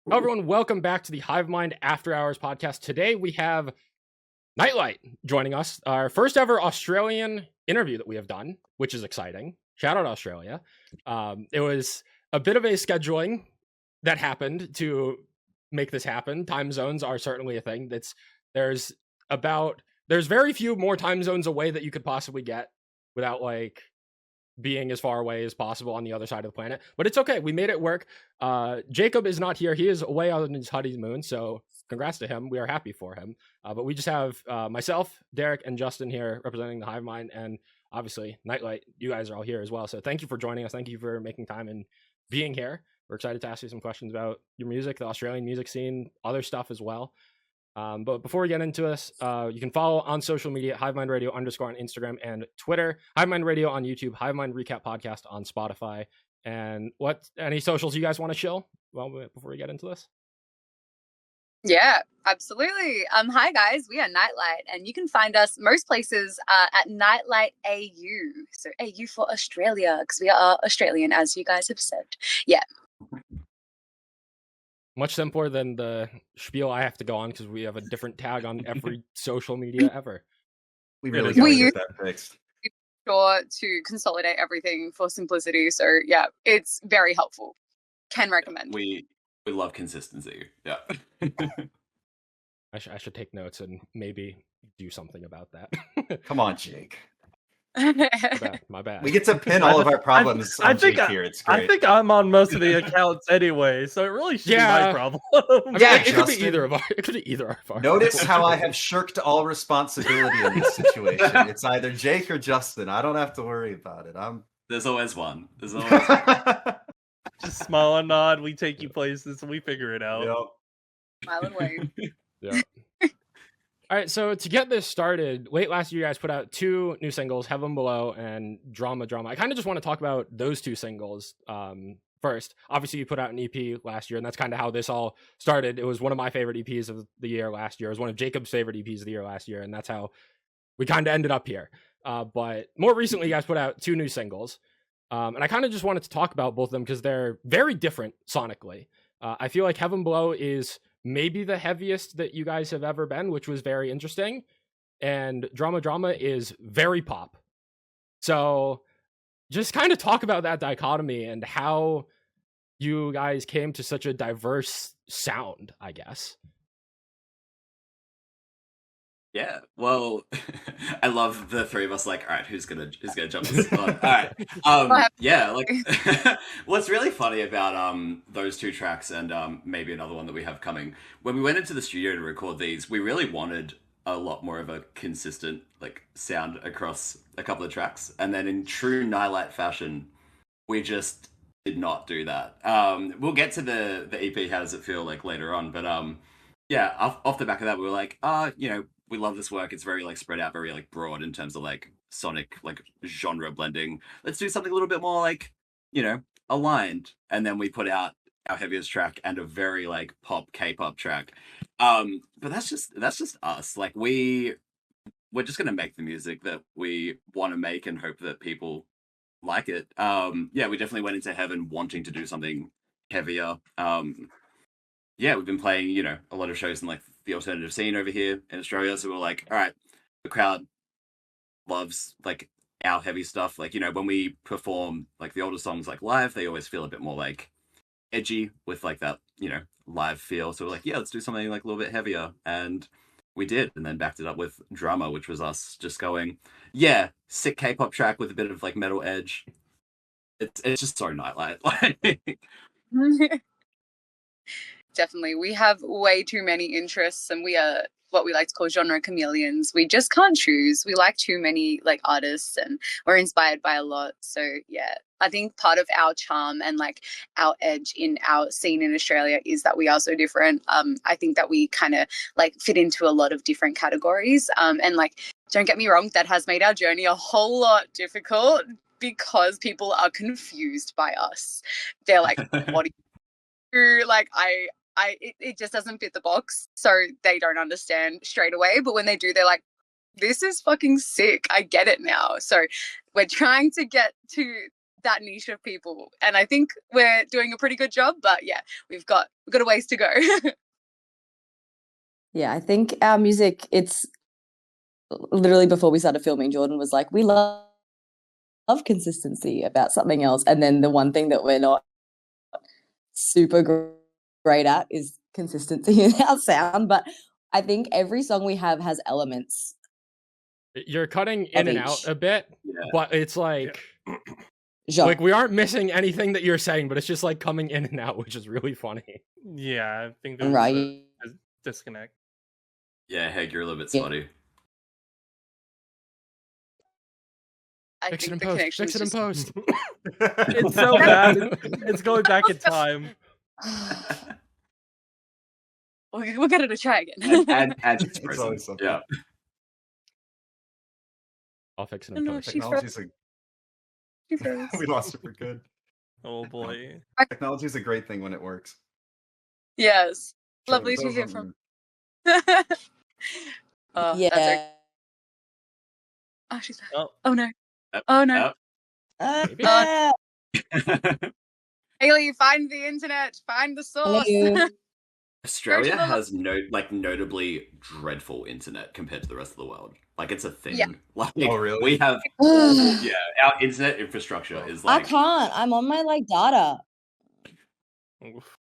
Hello, everyone. Welcome back to the Hivemind After Hours podcast. Today we have Nightlight joining us, our first ever Australian interview that we have done, which is exciting. Shout out Australia. It was a bit of a scheduling that happened to make this happen. Time zones are certainly a thing. There's very few more time zones away that you could possibly get without being as far away as possible on the other side of the planet, but it's okay. We made it work. Jacob is not here. He is away on his honeymoon, so congrats to him. We are happy for him. But we just have myself, Derek, and Justin here representing the Hivemind, and obviously Nightlight. You guys are all here as well, so thank you for joining us. Thank you for making time and being here. We're excited to ask you some questions about your music, the Australian music scene, other stuff as well. But before we get into this, you can follow on social media, Hivemind Radio _ on Instagram and Twitter, Hivemind Radio on YouTube, Hivemind Recap Podcast on Spotify. And any socials you guys want to chill before we get into this? Yeah, absolutely. Hi guys, we are Nightlight, and you can find us most places at Nightlight AU. So AU for Australia, because we are Australian, as you guys have said. Yeah. Much simpler than the spiel I have to go on because we have a different tag on every social media ever. We really got to get that fixed. Sure to consolidate everything for simplicity. So yeah, it's very helpful. Can recommend. We love consistency. Yeah. I should take notes and maybe do something about that. Come on, Jake. My bad. We get to pin all of our problems on Jake here. It's great. I think I'm on most of the accounts anyway, so it really should be my problem. It could be either of our. It could be either of our. Notice how I have shirked all responsibility in this situation. It's either Jake or Justin. I don't have to worry about it. There's always one. There's always one. Just smile and nod. We take you places and we figure it out. Yep. Smile and wave. Yeah. All right, so to get this started, late last year, you guys put out 2 new singles, Heaven Below and Drama. I kind of just want to talk about those 2 singles first. Obviously, you put out an EP last year, and that's kind of how this all started. It was one of my favorite EPs of the year last year. It was one of Jacob's favorite EPs of the year last year, and that's how we kind of ended up here. But more recently, you guys put out 2 new singles, and I kind of just wanted to talk about both of them because they're very different sonically. I feel like Heaven Below is maybe the heaviest that you guys have ever been, which was very interesting. And Drama is very pop. So just kind of talk about that dichotomy and how you guys came to such a diverse sound, I guess. Yeah, well, I love the three of us. All right, who's gonna jump this on? All right, yeah, what's really funny about those 2 tracks and maybe another one that we have coming. When we went into the studio to record these, we really wanted a lot more of a consistent sound across a couple of tracks, and then in true Nightlight fashion, we just did not do that. We'll get to the EP. How does it feel later on? But yeah, off the back of that, we were like, we love this work. It's very spread out, very broad in terms of sonic genre blending. Let's do something a little bit more aligned. And then we put out our heaviest track and a very pop K-pop track. But that's just us. We're just gonna make the music that we want to make and hope that people like it. Yeah, we definitely went into Heaven wanting to do something heavier. Yeah, we've been playing, a lot of shows in the alternative scene over here in Australia. So we're like, all right, the crowd loves our heavy stuff. When we perform the older songs live, they always feel a bit more edgy with that, live feel. So we're like, yeah, let's do something a little bit heavier. And we did, and then backed it up with Drama, which was us just going, yeah, sick K-pop track with a bit of metal edge. It's just so Nightlight. Definitely. We have way too many interests, and we are what we like to call genre chameleons. We just can't choose. We like too many artists, and we're inspired by a lot. So yeah, I think part of our charm and our edge in our scene in Australia is that we are so different. I think that we kind of fit into a lot of different categories. And don't get me wrong, that has made our journey a whole lot difficult because people are confused by us. They're like, what do you do? It just doesn't fit the box, so they don't understand straight away. But when they do, they're like, this is fucking sick. I get it now. So we're trying to get to that niche of people, and I think we're doing a pretty good job. But yeah, we've got a ways to go. Yeah, I think our music, it's literally before we started filming, Jordan was like, we love consistency about something else. And then the one thing that we're not super great at is consistency in our sound. But I think every song we have has elements. You're cutting in and out a bit, but it's like, Genre. like we aren't missing anything that you're saying, but it's just like coming in and out, which is really funny. Yeah, I think there's Right. a disconnect. Yeah, Heg, you're a little bit spotty. I Fix it in think the post. connection's Fix it in just- post. It's so bad. It's going back in time. We'll get it to try again. And It's always something. yeah. I'll fix it Oh, in no, post. she's Technology's She froze. we lost it for good. Oh boy. Technology's a great thing when it works. Yes, So lovely it to hear doesn't- from. Oh, Yeah. that's okay. Oh, she's back. Oh. Oh no. Oh no. Maybe. Hayley, find the internet. Find the source. Hello. Australia Go to the- has notably dreadful internet compared to the rest of the world. Like it's a thing. Yeah. Like Oh, really? we have our internet infrastructure is I like can't. I'm on my data. Oof.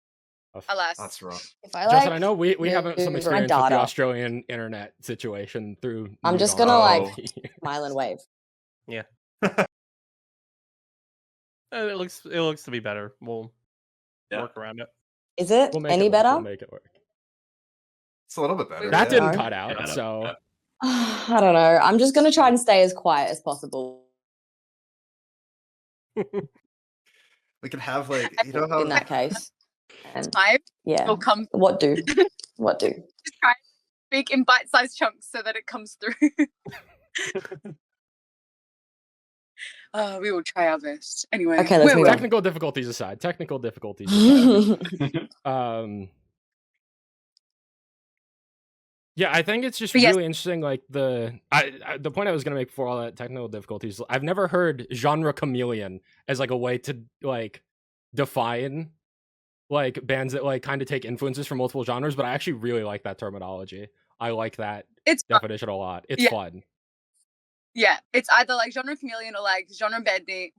Alas. That's rough. If I Justin, like, I know we have some use my experience with the data. Australian internet situation through. I'm News just On. gonna like Oh. smile and wave. It looks to be better. We'll Yeah. work around it. Is it We'll make any it work. better? We'll make it work. It's a little bit better. That yeah. didn't No. cut out, Yeah. so I don't know. I'm just gonna try and stay as quiet as possible We can have like you know how in that case. And Time yeah, will come. what do? What do? Just try and speak in bite-sized chunks so that it comes through. We will try our best. Anyway. Okay, let's we move will. on. technical difficulties aside, yeah, I think it's just But yes. really interesting. Like the point I was gonna make before all that technical difficulties, I've never heard genre chameleon as like a way to like define like bands that like kind of take influences from multiple genres. But I actually really like that terminology. I like that It's fun. definition a lot. It's Yeah. fun. Yeah, it's either like genre chameleon or like genre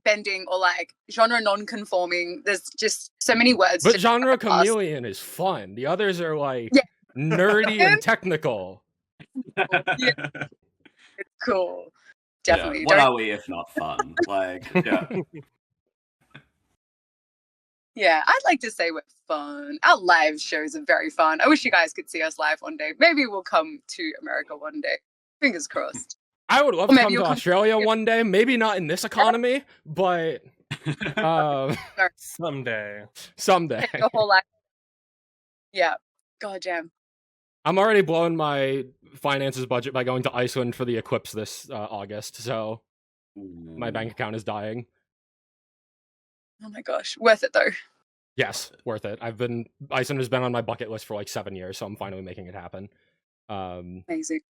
bending or like genre non-conforming. There's just so many words. But to genre talk about. chameleon is fun. The others are like Yeah. nerdy and technical. It's cool. Yeah, Definitely. what Don't- are we if not fun? Like yeah. Yeah, I'd like to say we're fun. Our live shows are very fun. I wish you guys could see us live one day. Maybe we'll come to America one day. Fingers crossed. I would love Or to maybe come to you'll come- Australia one day. Maybe not in this economy, but Someday. someday. Your whole life. Yeah. God damn. I'm already blowing my finances budget by going to Iceland for the eclipse this August, so my bank account is dying. Oh my gosh. Worth it though. Yes, worth it. Iceland has been on my bucket list for like 7 years, so I'm finally making it happen. Amazing.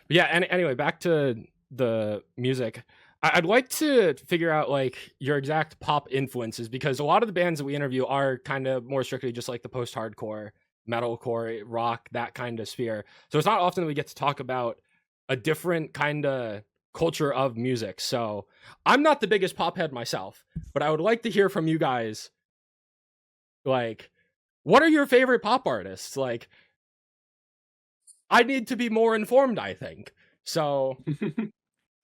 But yeah, anyway, back to the music. I'd like to figure out like your exact pop influences, because a lot of the bands that we interview are kind of more strictly just like the post-hardcore, metalcore, rock, that kind of sphere. So it's not often that we get to talk about a different kind of culture of music. So I'm not the biggest pop head myself, but I would like to hear from you guys. Like, what are your favorite pop artists? Like, I need to be more informed, I think. So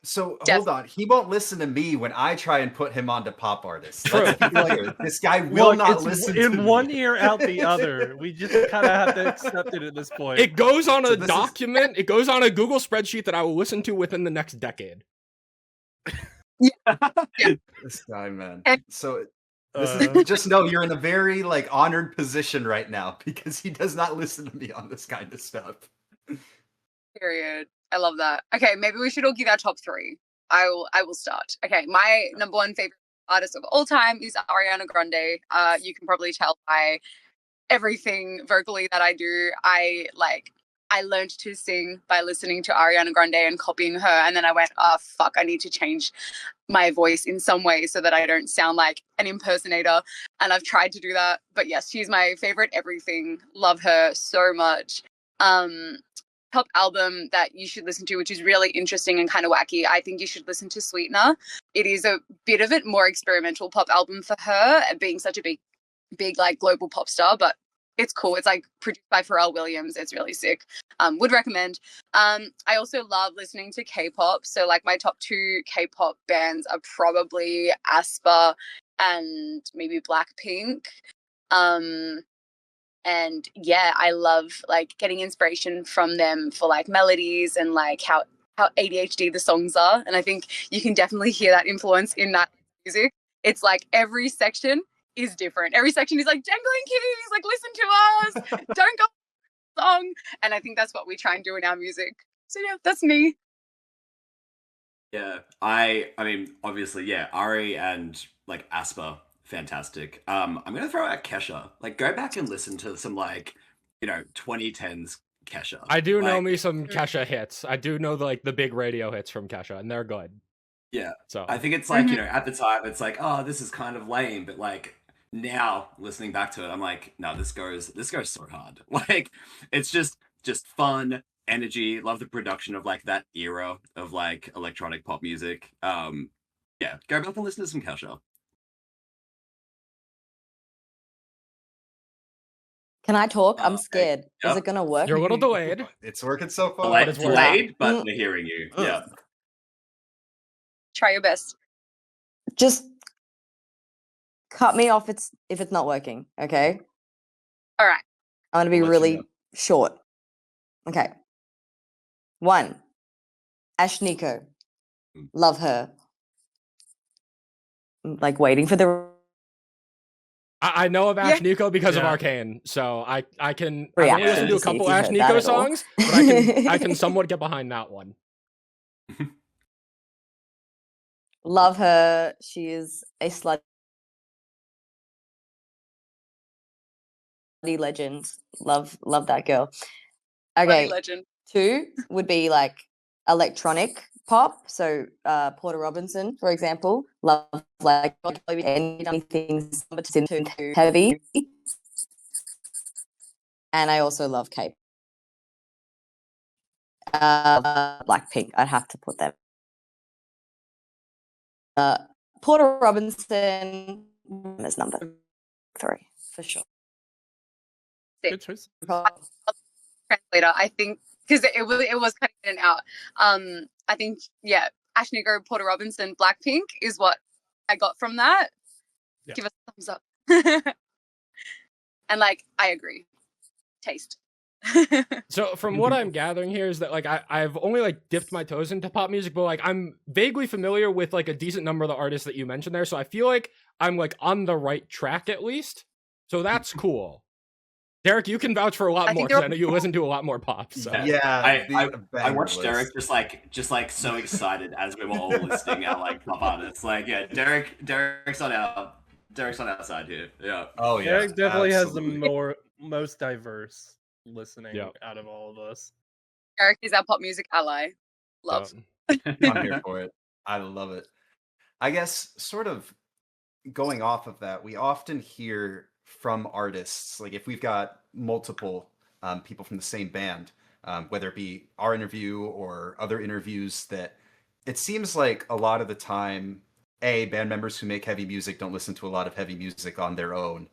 So hold on, he won't listen to me when I try and put him onto pop artists. True. Let's be clear. This guy will Look, not it's listen to in me. one ear out the other. We just kind of have to accept it at this point. it goes on So a this is- document, it goes on a Google spreadsheet that I will listen to within the next decade. This guy, man. And- So this Uh, is, just know you're in a very like honored position right now because he does not listen to me on this kind of stuff. Period. I love that. Okay, maybe we should all give our top three. I will start. Okay, my number one favorite artist of all time is Ariana Grande. You can probably tell by everything vocally that I do. I I learned to sing by listening to Ariana Grande and copying her. And then I went, oh, fuck, I need to change my voice in some way so that I don't sound like an impersonator. And I've tried to do that. But yes, she's my favorite everything. Love her so much. Top album that you should listen to, which is really interesting and kind of wacky, I think you should listen to Sweetener. It is a bit of a more experimental pop album for her, being such a big like global pop star, but it's cool. It's like produced by Pharrell Williams. It's really sick. Would recommend. I also love listening to K-pop. So like my top 2 K-pop bands are probably aespa and maybe Blackpink. And yeah, I love like getting inspiration from them for like melodies and like how ADHD the songs are. And I think you can definitely hear that influence in that music. It's like every section is different. Every section is like dangling keys, like listen to us, don't go song. And I think that's what we try and do in our music. So yeah, that's me. Yeah, I mean, obviously, yeah, Ari and like aespa, fantastic. I'm gonna throw out Kesha. Like, go back and listen to some like, 2010s Kesha. I do know Like, me some Kesha hits. I do know the big radio hits from Kesha, and they're good. Yeah, So I think it's like at the time it's like, oh, this is kind of lame, but like now listening back to it, I'm like, no, this goes so hard. Like, it's just fun. Energy, love the production of like that era of like electronic pop music. Yeah, go back and listen to some Kesha. Can I talk? I'm scared. Yep. Is it gonna work? you're a little delayed. It's working so far. Delayed, but we're hearing you. Yeah. Try your best. Just cut me off if it's not working, okay? All right. I'm gonna be I'll let you really know. short. Okay. 1. Ashniko. Love her. Like waiting for the I know of Ash Nico because of Yeah. Arcane, so I can Reaction I've only listened to a to see if couple you Ash heard Nico that at all. songs, but I can somewhat get behind that one. Love her. She is a slutty legend. Love that girl. Bloody Okay. legend. 2 would be like electronic pop. So Porter Robinson, for example, love like anything into heavy. And I also love K. Blackpink. I'd have to put that. Porter Robinson is number 3 for sure. Good choice. Translator, I think, because it was kind of in and out. I think, yeah, Ashnigo, Porter Robinson, Blackpink is what I got from that. Yeah. Give us a thumbs up. And like, I agree. Taste. So from what I'm gathering here is that like I've only like dipped my toes into pop music, but like I'm vaguely familiar with like a decent number of the artists that you mentioned there. So I feel like I'm like on the right track at least. So that's cool. Derek, you can vouch for a lot more because I know you listen to a lot more pop. So Yeah, I watched Derek just like so excited as we were all listing our like pop artists. Like, yeah, Derek's on our side here. Yeah. Oh yeah, Eric definitely absolutely. has the most diverse listening out of all of us. Eric is our pop music ally. Love. I'm here for it. I love it. I guess sort of going off of that, we often hear from artists, like if we've got multiple people from the same band, whether it be our interview or other interviews, that it seems like a lot of the time, band members who make heavy music don't listen to a lot of heavy music on their own.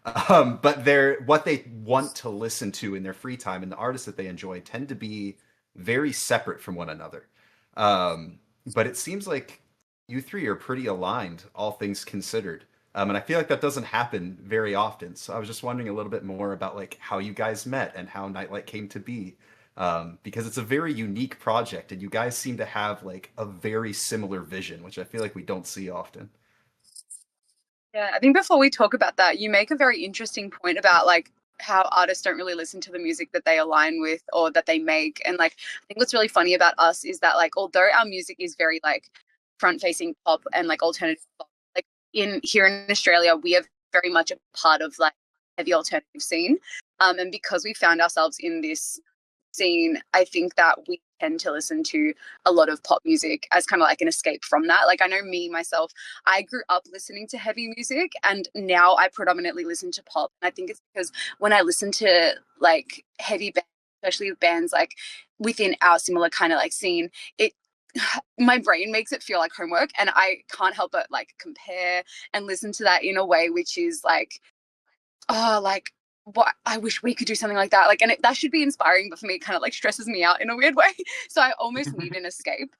But what they want to listen to in their free time and the artists that they enjoy tend to be very separate from one another. But it seems like you three are pretty aligned, all things considered. And I feel like that doesn't happen very often. So I was just wondering a little bit more about like how you guys met and how Nightlight came to be. Because it's a very unique project and you guys seem to have like a very similar vision, which I feel like we don't see often. Yeah, I think before we talk about that, you make a very interesting point about like how artists don't really listen to the music that they align with or that they make. And like, I think what's really funny about us is that like, although our music is very like front-facing pop and like alternative pop, like here in Australia, we are very much a part of like heavy alternative scene. And because we found ourselves in this scene, I think that we tend to listen to a lot of pop music as kind of like an escape from that. Like I know myself, I grew up listening to heavy music and now I predominantly listen to pop. And I think it's because when I listen to like heavy bands, especially bands like within our similar kind of like scene, my brain makes it feel like homework, and I can't help but like compare and listen to that in a way which is like, oh, like what, I wish we could do something like that. Like, and that should be inspiring, but for me, it kind of like stresses me out in a weird way. So I almost need an escape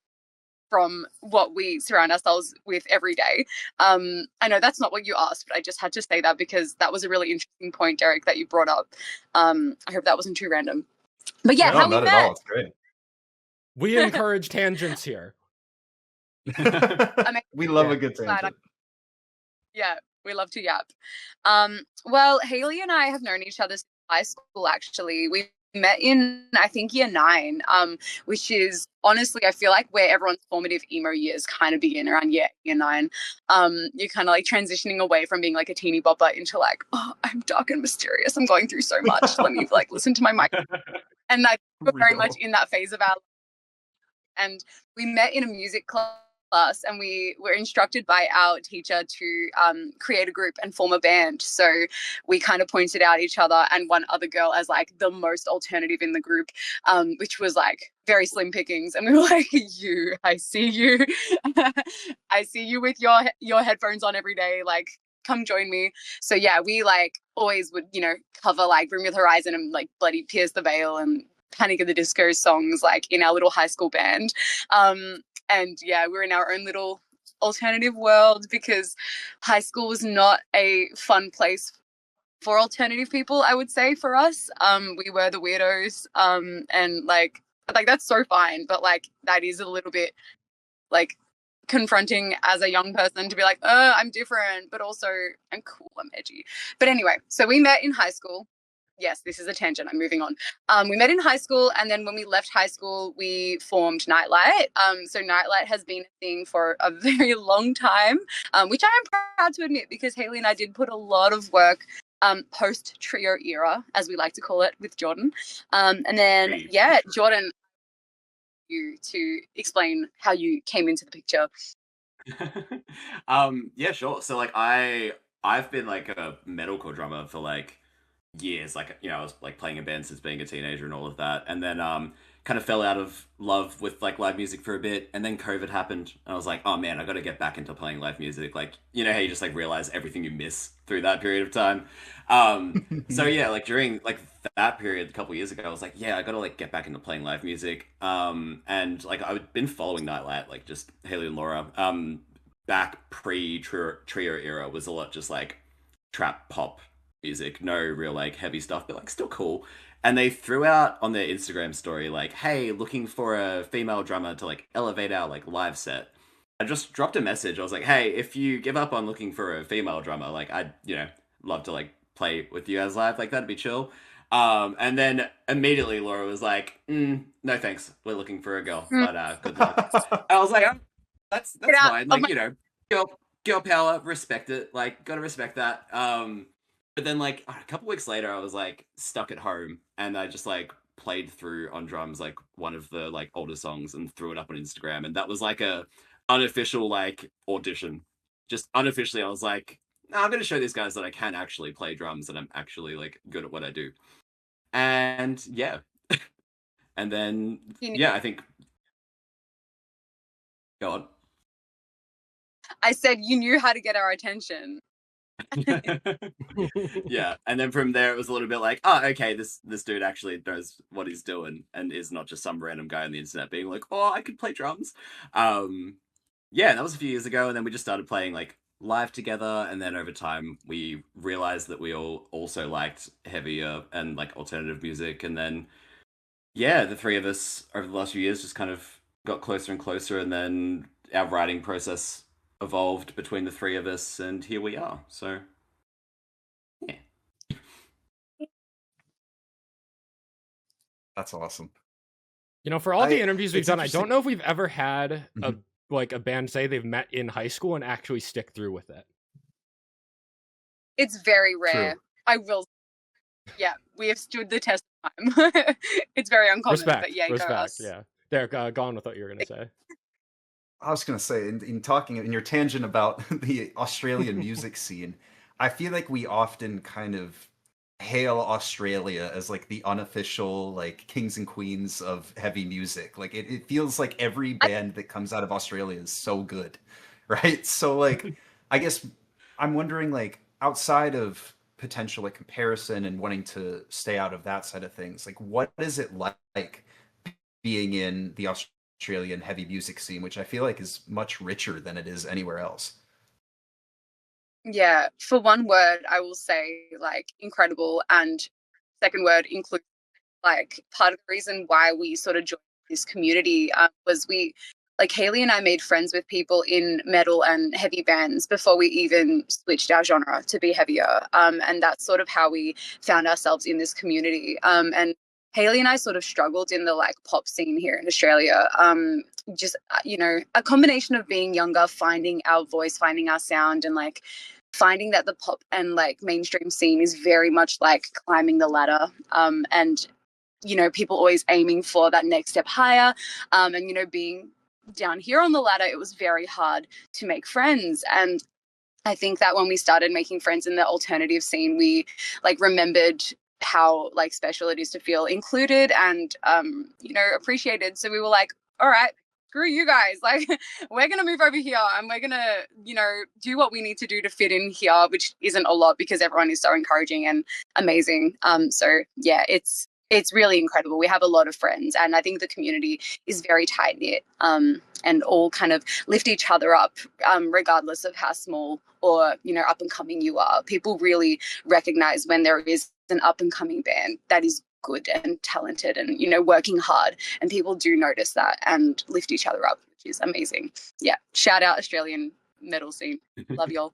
from what we surround ourselves with every day. I know that's not what you asked, but I just had to say that because that was a really interesting point, Derek, that you brought up. I hope that wasn't too random. But yeah, no, how not we at met. all. It's great. We encourage tangents here. We love a good tangent. Yeah, we love to yap. Well, Hayley and I have known each other since high school, actually. We met in, I think, year 9, which is honestly, I feel like where everyone's formative emo years kind of begin, around year 9. You're kind of like transitioning away from being like a teeny bopper into like, oh, I'm dark and mysterious. I'm going through so much. Let me like listen to my mic. And like we're very much in that phase of our life. And we met in a music class, and we were instructed by our teacher to create a group and form a band. So we kind of pointed out each other and one other girl as like the most alternative in the group, which was like very slim pickings. And we were like, I see you. I see you with your headphones on every day. Like, come join me. So yeah, we like always would, cover like Bring Me the Horizon and like Bloody Pierce the Veil and Panic at the Disco songs like in our little high school band. And yeah, we're in our own little alternative world because high school was not a fun place for alternative people, I would say, for us. We were the weirdos, and like that's so fine, but like that is a little bit like confronting as a young person to be like, I'm different, but also I'm cool, I'm edgy. But anyway, so we met in high school. Yes, this is a tangent. I'm moving on. We met in high school, and then when we left high school, we formed Nightlight. So Nightlight has been a thing for a very long time, which I am proud to admit because Hayley and I did put a lot of work post-trio era, as we like to call it, with Jordan. And then, yeah, Jordan, you to explain how you came into the picture. Yeah, sure. So like I've been like a metalcore drummer for like years. Like, I was like playing in bands since being a teenager and all of that, and then kind of fell out of love with like live music for a bit, and then COVID happened, and I was like, oh man, I got to get back into playing live music. Like, how you just like realize everything you miss through that period of time. So yeah, like during like that period a couple years ago, I was like, yeah, I got to like get back into playing live music. And like I've been following Nightlight, like just Hayley and Laura, back pre-trio era was a lot just like trap pop music, no real like heavy stuff, but like still cool. And they threw out on their Instagram story like, hey, looking for a female drummer to like elevate our like live set. I just dropped a message. I was like, hey, if you give up on looking for a female drummer, like I'd love to like play with you guys live, like that'd be chill. And then immediately Laura was like, no thanks, we're looking for a girl, but good luck. I was like, oh, that's fine, like girl power, respect it, like gotta respect that. But then like a couple weeks later, I was like stuck at home, and I just like played through on drums like one of the like older songs and threw it up on Instagram, and that was like a unofficial like audition. Just unofficially, I was like, no, I'm gonna show these guys that I can actually play drums and I'm actually like good at what I do. And yeah, and then yeah, I think. Go on. I said you knew how to get our attention. Yeah, and then from there it was a little bit like, oh, okay, this dude actually knows what he's doing and is not just some random guy on the internet being like, oh, I could play drums. Yeah, that was a few years ago, and then we just started playing like live together, and then over time we realized that we all also liked heavier and like alternative music, and then yeah, the three of us over the last few years just kind of got closer and closer, and then our writing process evolved between the three of us, and here we are. So yeah, that's awesome. For all the interviews we've done, I don't know if we've ever had a band say they've met in high school and actually stick through with it. It's very rare. True. I will. Yeah, we have stood the test of time. It's very uncommon, but yeah, respect. go us. Yeah, Derek, go on with what you were going to say. I was going to say, in talking in your tangent about the Australian music scene, I feel like we often kind of hail Australia as like the unofficial like kings and queens of heavy music. Like it feels like every band that comes out of Australia is so good, right? So like, I guess I'm wondering like outside of potential like comparison and wanting to stay out of that side of things, like what is it like being in the Australian heavy music scene, which I feel like is much richer than it is anywhere else? Yeah, for one word, I will say like incredible, and second word include. Like part of the reason why we sort of joined this community was like Hayley and I made friends with people in metal and heavy bands before we even switched our genre to be heavier, and that's sort of how we found ourselves in this community. And Hayley and I sort of struggled in the like pop scene here in Australia. Just a combination of being younger, finding our voice, finding our sound, and like finding that the pop and like mainstream scene is very much like climbing the ladder. And people always aiming for that next step higher. And being down here on the ladder, it was very hard to make friends. And I think that when we started making friends in the alternative scene, we like remembered how like special it is to feel included and appreciated. So we were like, all right, screw you guys, like we're gonna move over here and we're gonna do what we need to do to fit in here, which isn't a lot because everyone is so encouraging and amazing. So yeah, it's really incredible. We have a lot of friends, and I think the community is very tight knit, and all kind of lift each other up, regardless of how small or up and coming you are. People really recognize when there is an up and coming band that is good and talented and working hard, and people do notice that and lift each other up, which is amazing. Yeah, shout out Australian metal scene. Love y'all.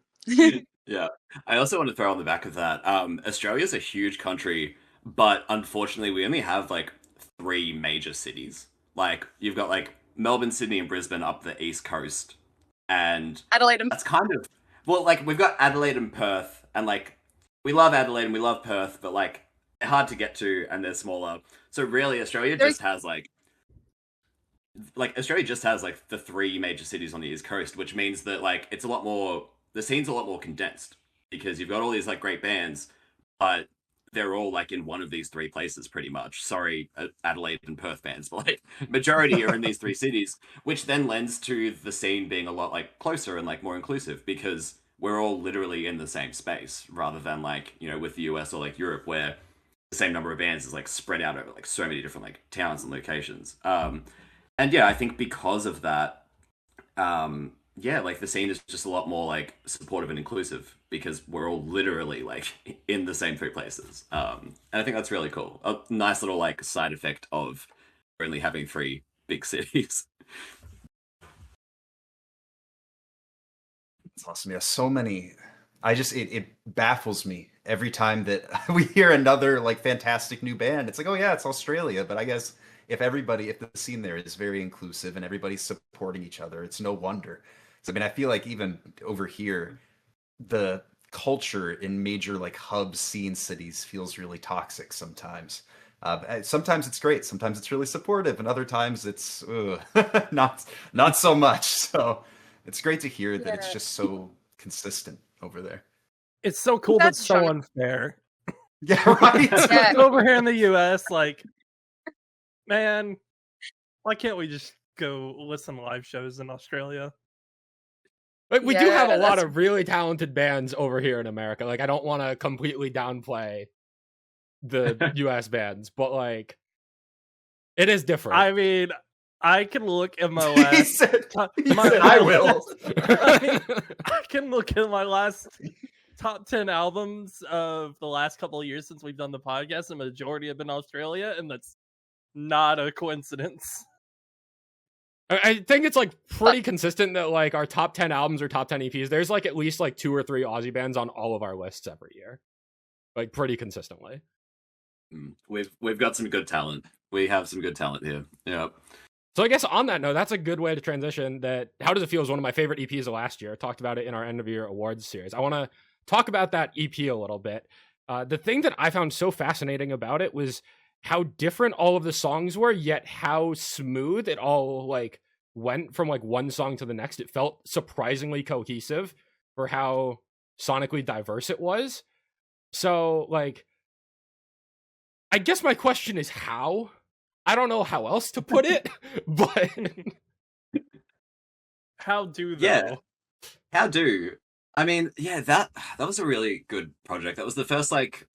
Yeah, I also want to throw on the back of that. Australia's a huge country, but unfortunately, we only have like 3 major cities. Like you've got like Melbourne, Sydney, and Brisbane up the east coast, and Adelaide and that's kind of like we've got Adelaide and Perth, and like we love Adelaide and we love Perth, but like they're hard to get to and they're smaller. So really, Australia just has like Australia just has like the 3 major cities on the east coast, which means that like it's a lot more. The scene's a lot more condensed because you've got all these like great bands, but they're all like in one of these 3 places pretty much. Sorry, Adelaide and Perth bands, but like majority are in these 3 cities, which then lends to the scene being a lot like closer and like more inclusive because we're all literally in the same space rather than like, with the US or like Europe where the same number of bands is like spread out over like so many different like towns and locations. And yeah, I think because of that, yeah, like the scene is just a lot more like supportive and inclusive because we're all literally like in the same 3 places. And I think that's really cool. A nice little like side effect of only having 3 big cities. It's awesome. Yeah, so many. It baffles me every time that we hear another like fantastic new band. It's like, oh yeah, it's Australia, but I guess if the scene there is very inclusive and everybody's supporting each other, it's no wonder. So, I mean, I feel like even over here, the culture in major like hub scene cities feels really toxic sometimes. Sometimes it's great, sometimes it's really supportive, and other times it's not so much. So it's great to hear that it's just so consistent over there. It's so cool, but so unfair. Yeah, right. Yeah. Over here in the US, like, man, why can't we just go listen to live shows in Australia? Like we do have a lot of really talented bands over here in America. Like I don't want to completely downplay the US bands, but like it is different. I mean, I can look at my last. He said, I will. I can look at my last top 10 albums of the last couple of years since we've done the podcast. The majority have been Australia, and that's not a coincidence. I think it's like pretty consistent that like our top 10 albums or top 10 EPs, there's like at least like 2 or 3 Aussie bands on all of our lists every year. Like pretty consistently. We've got some good talent. We have some good talent here. Yeah. So I guess on that note, that's a good way to transition. That How Does It Feel is one of my favorite EPs of last year. I talked about it in our end of year awards series. I want to talk about that EP a little bit. The thing that I found so fascinating about it was how different all of the songs were, yet how smooth it all like went from like one song to the next. It felt surprisingly cohesive for how sonically diverse it was. So like, I guess my question is how? I don't know how else to put it, but How do though? Yeah. How do? I mean, yeah, that was a really good project. That was the first like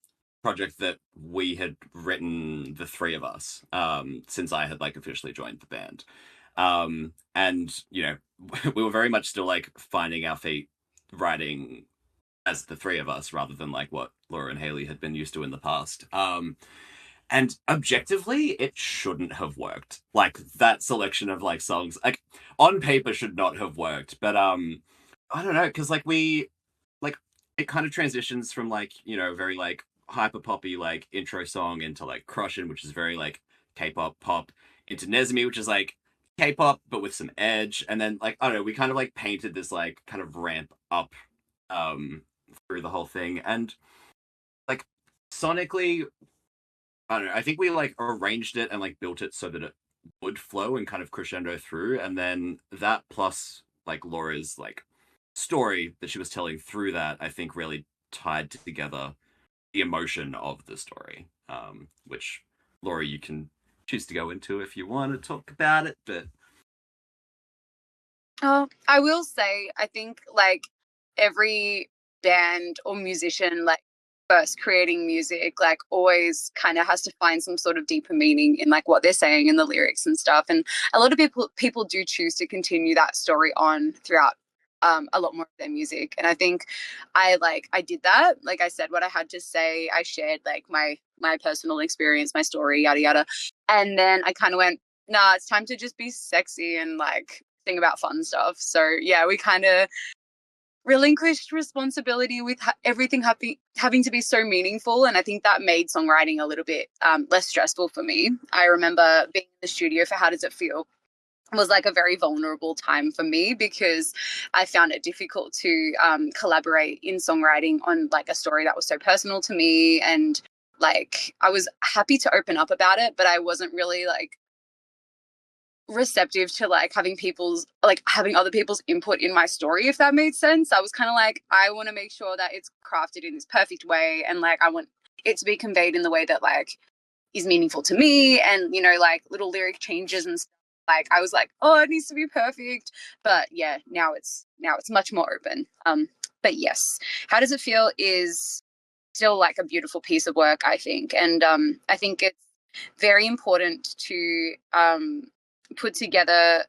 project that we had written, the three of us, since I had like officially joined the band. And you know, we were very much still like finding our feet writing as the three of us rather than like what Laura and Hayley had been used to in the past. And objectively, it shouldn't have worked. Like that selection of like songs, like on paper, should not have worked. But I don't know, because like it kind of transitions from like, you know, very like hyper poppy like intro song into like Crushin', which is very like K-pop pop, into Nezmi, which is like K-pop but with some edge, and then like I don't know, we kind of like painted this like kind of ramp up through the whole thing, and like sonically, I don't know, I think we like arranged it and like built it so that it would flow and kind of crescendo through, and then that plus like Laura's like story that she was telling through that, I think really tied together the emotion of the story, which Laura, you can choose to go into if you want to talk about it, but I will say, I think like every band or musician, like first creating music, like always kind of has to find some sort of deeper meaning in like what they're saying in the lyrics and stuff. And a lot of people do choose to continue that story on throughout a lot more of their music. And I think I did that. Like I said, what I had to say, I shared like my personal experience, my story, yada yada. And then I kind of went, nah, it's time to just be sexy and like sing about fun stuff. So yeah, we kind of relinquished responsibility with everything having to be so meaningful, and I think that made songwriting a little bit less stressful for me. I remember being in the studio for How Does It Feel was like a very vulnerable time for me, because I found it difficult to collaborate in songwriting on like a story that was so personal to me, and like I was happy to open up about it, but I wasn't really like receptive to like having other people's input in my story, if that made sense. I was kind of like, I want to make sure that it's crafted in this perfect way, and like I want it to be conveyed in the way that like is meaningful to me, and you know, like little lyric changes and stuff. Like I was like, oh, it needs to be perfect. But yeah, now it's much more open. But yes, How Does It Feel is still like a beautiful piece of work, I think. And I think it's very important to put together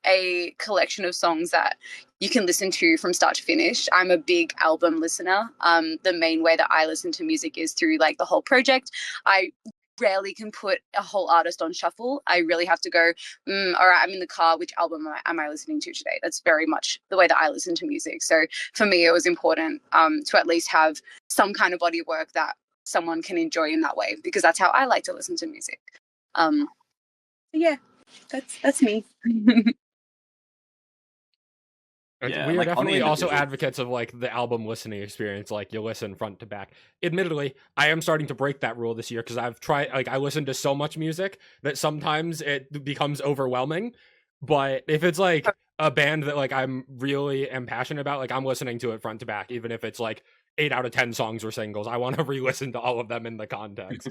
a collection of songs that you can listen to from start to finish. I'm a big album listener. The main way that I listen to music is through like the whole project. I rarely can put a whole artist on shuffle. I really have to go, all right, I'm in the car, which album am I listening to today? That's very much the way that I listen to music. So for me, it was important to at least have some kind of body of work that someone can enjoy in that way, because that's how I like to listen to music. Yeah, that's me. Yeah, we are like, definitely also individual advocates of like the album listening experience. Like you listen front to back. Admittedly, I am starting to break that rule this year, because I've tried, like I listen to so much music that sometimes it becomes overwhelming. But if it's like a band that like I'm really am passionate about, like I'm listening to it front to back, even if it's like 8 out of 10 songs or singles. I want to re-listen to all of them in the context.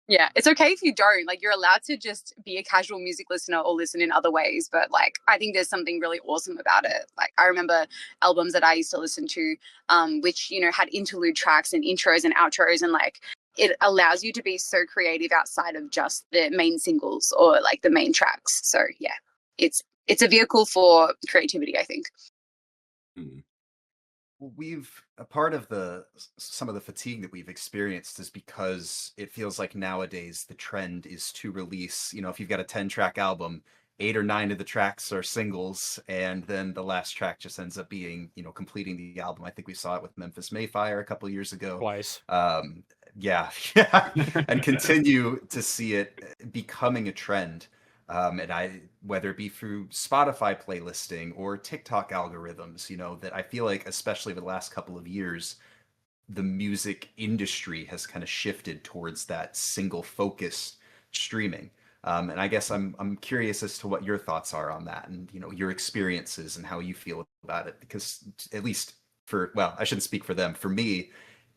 Yeah, it's okay if you don't. Like, you're allowed to just be a casual music listener or listen in other ways. But, like, I think there's something really awesome about it. Like, I remember albums that I used to listen to, which, you know, had interlude tracks and intros and outros. And, like, it allows you to be so creative outside of just the main singles or, like, the main tracks. So, yeah, it's a vehicle for creativity, I think. A part of some of the fatigue that we've experienced is because it feels like nowadays the trend is to release, you know, if you've got a 10-track album, 8 or 9 of the tracks are singles, and then the last track just ends up being, you know, completing the album. I think we saw it with Memphis Mayfire a couple years ago. Twice. Yeah. And continue to see it becoming a trend. And whether it be through Spotify playlisting or TikTok algorithms, you know, that I feel like, especially over the last couple of years, the music industry has kind of shifted towards that single focused streaming. And I guess I'm curious as to what your thoughts are on that, and your experiences and how you feel about it. Because at least I shouldn't speak for them. For me,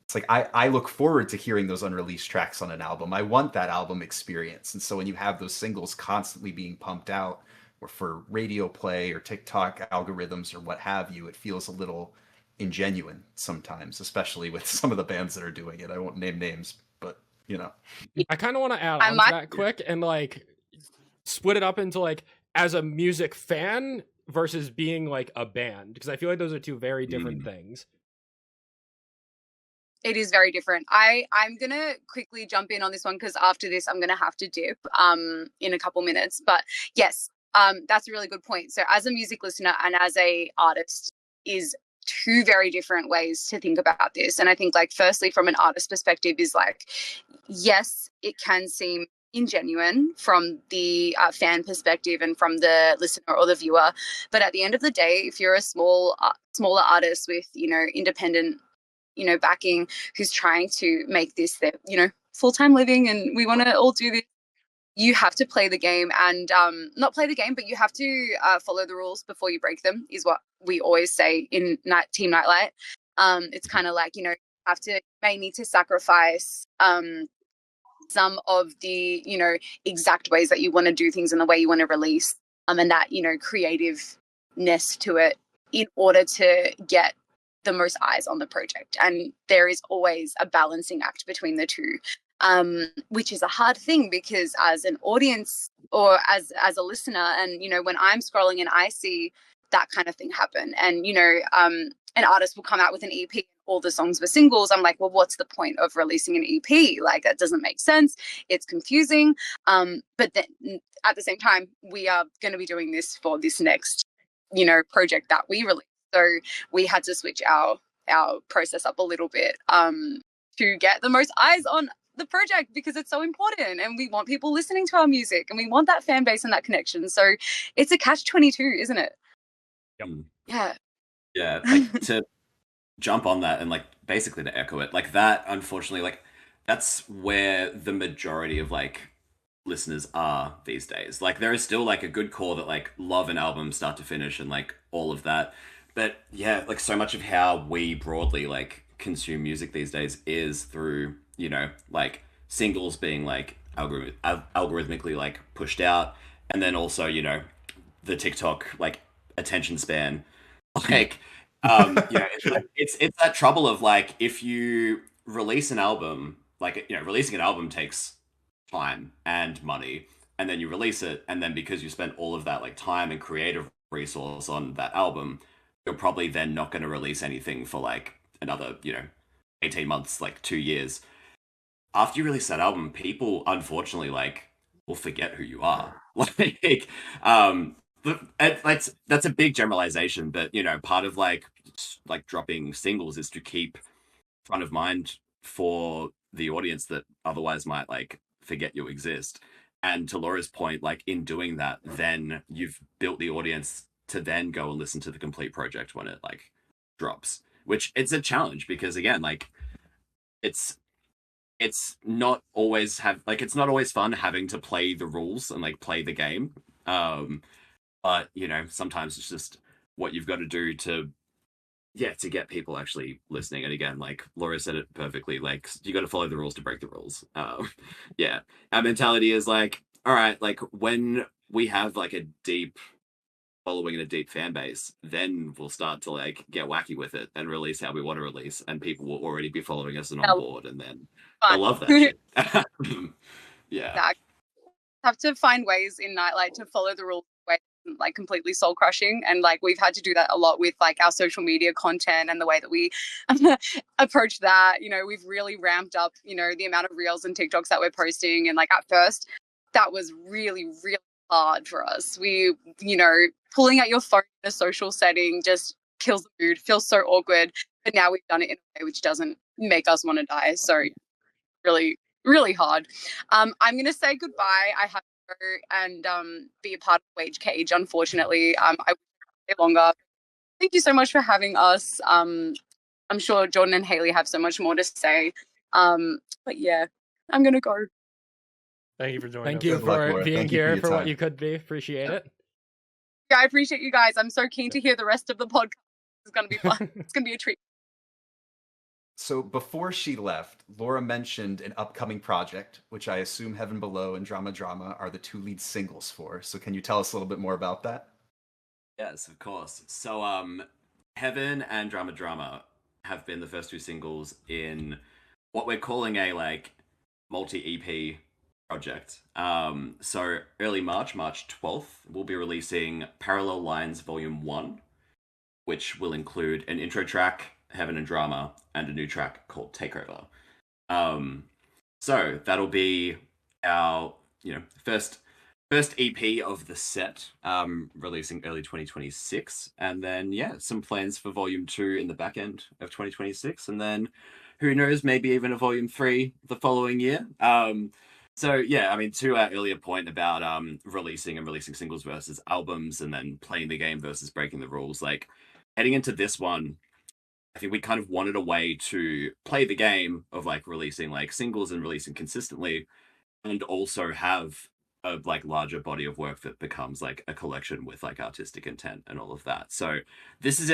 it's like I look forward to hearing those unreleased tracks on an album. I want that album experience. And so when you have those singles constantly being pumped out, or for radio play or TikTok algorithms or what have you, it feels a little ingenuine sometimes, especially with some of the bands that are doing it. I won't name names, but I kind of want to add on to that quick and like split it up into like as a music fan versus being like a band, because I feel like those are two very different things. It is very different. I'm gonna quickly jump in on this one because after this I'm gonna have to dip in a couple minutes. But yes, that's a really good point. So as a music listener and as a artist is two very different ways to think about this. And I think like firstly from an artist perspective is like, yes, it can seem ingenuine from the fan perspective and from the listener or the viewer. But at the end of the day, if you're a smaller artist with, independent, backing, who's trying to make this their, full-time living, and we want to all do this, you have to play the game and not play the game, but you have to follow the rules before you break them, is what we always say in Team Nightlight. It's kind of like, may need to sacrifice some of the, exact ways that you want to do things and the way you want to release and that, creativeness to it in order to get the most eyes on the project. And there is always a balancing act between the two. Which is a hard thing because as an audience or as a listener, and when I'm scrolling and I see that kind of thing happen, and an artist will come out with an EP, all the songs were singles, I'm like, well, what's the point of releasing an EP? Like, that doesn't make sense. It's confusing. But then at the same time, we are going to be doing this for this next project that we release, so we had to switch our process up a little bit to get the most eyes on the project, because it's so important and we want people listening to our music and we want that fan base and that connection. So it's a catch-22, isn't it? Yep. Yeah, like to jump on that and like basically to echo it, like that, unfortunately, like that's where the majority of like listeners are these days. Like there is still like a good core that like love an album start to finish and like all of that, but yeah, like so much of how we broadly like consume music these days is through like singles being like algorithmically like pushed out, and then also the TikTok like attention span, like it's that trouble of like, if you release an album, like releasing an album takes time and money, and then you release it, and then because you spent all of that like time and creative resource on that album, you're probably then not going to release anything for like another 18 months, like 2 years. After you release that album, people unfortunately like will forget who you are. Like, that's a big generalization, but part of like dropping singles is to keep front of mind for the audience that otherwise might like forget you exist. And to Laura's point, like in doing that, then you've built the audience to then go and listen to the complete project when it like drops, which it's a challenge because again, like it's not always it's not always fun having to play the rules and like play the game. But sometimes it's just what you've got to do to get people actually listening. And again, like Laura said it perfectly, like you got to follow the rules to break the rules. Our mentality is like, all right, like when we have like a deep following and a deep fan base, then we'll start to like get wacky with it and release how we want to release, and people will already be following us and on board, and then they'll love that shit. Yeah. Exactly. Have to find ways in Nightlight to follow the rules like completely soul crushing, and like we've had to do that a lot with like our social media content and the way that we approach that. We've really ramped up the amount of reels and TikToks that we're posting, and like at first that was really hard for us. We pulling out your phone in a social setting just kills the mood, feels so awkward, but now we've done it in a way which doesn't make us want to die. So really hard. I'm gonna say goodbye. I have to go and be a part of Wage Cage, unfortunately. I wish I could stay longer. Thank you so much for having us. I'm sure Jordan and Hayley have so much more to say. But yeah, I'm gonna go. Thank you for joining Thank us. you Good luck, for Laura. being Thank you for here your for what time. you could be. Appreciate it. Yeah, I appreciate you guys. I'm so keen to hear the rest of the podcast. It's gonna be fun. It's gonna be a treat. So before she left, Laura mentioned an upcoming project, which I assume Heaven Below and Drama Drama are the two lead singles for. So can you tell us a little bit more about that? Yes, of course. So, Heaven and Drama Drama have been the first two singles in what we're calling a like multi EP project. So early March 12th, we'll be releasing Parallel Lines Volume 1, which will include an intro track, Heaven and Drama, and a new track called Takeover. So that'll be our, first EP of the set, releasing early 2026, and then some plans for Volume 2 in the back end of 2026, and then who knows, maybe even a Volume 3 the following year. To our earlier point about releasing singles versus albums, and then playing the game versus breaking the rules, like heading into this one, I think we kind of wanted a way to play the game of like releasing like singles and releasing consistently, and also have a like larger body of work that becomes like a collection with like artistic intent and all of that. So this has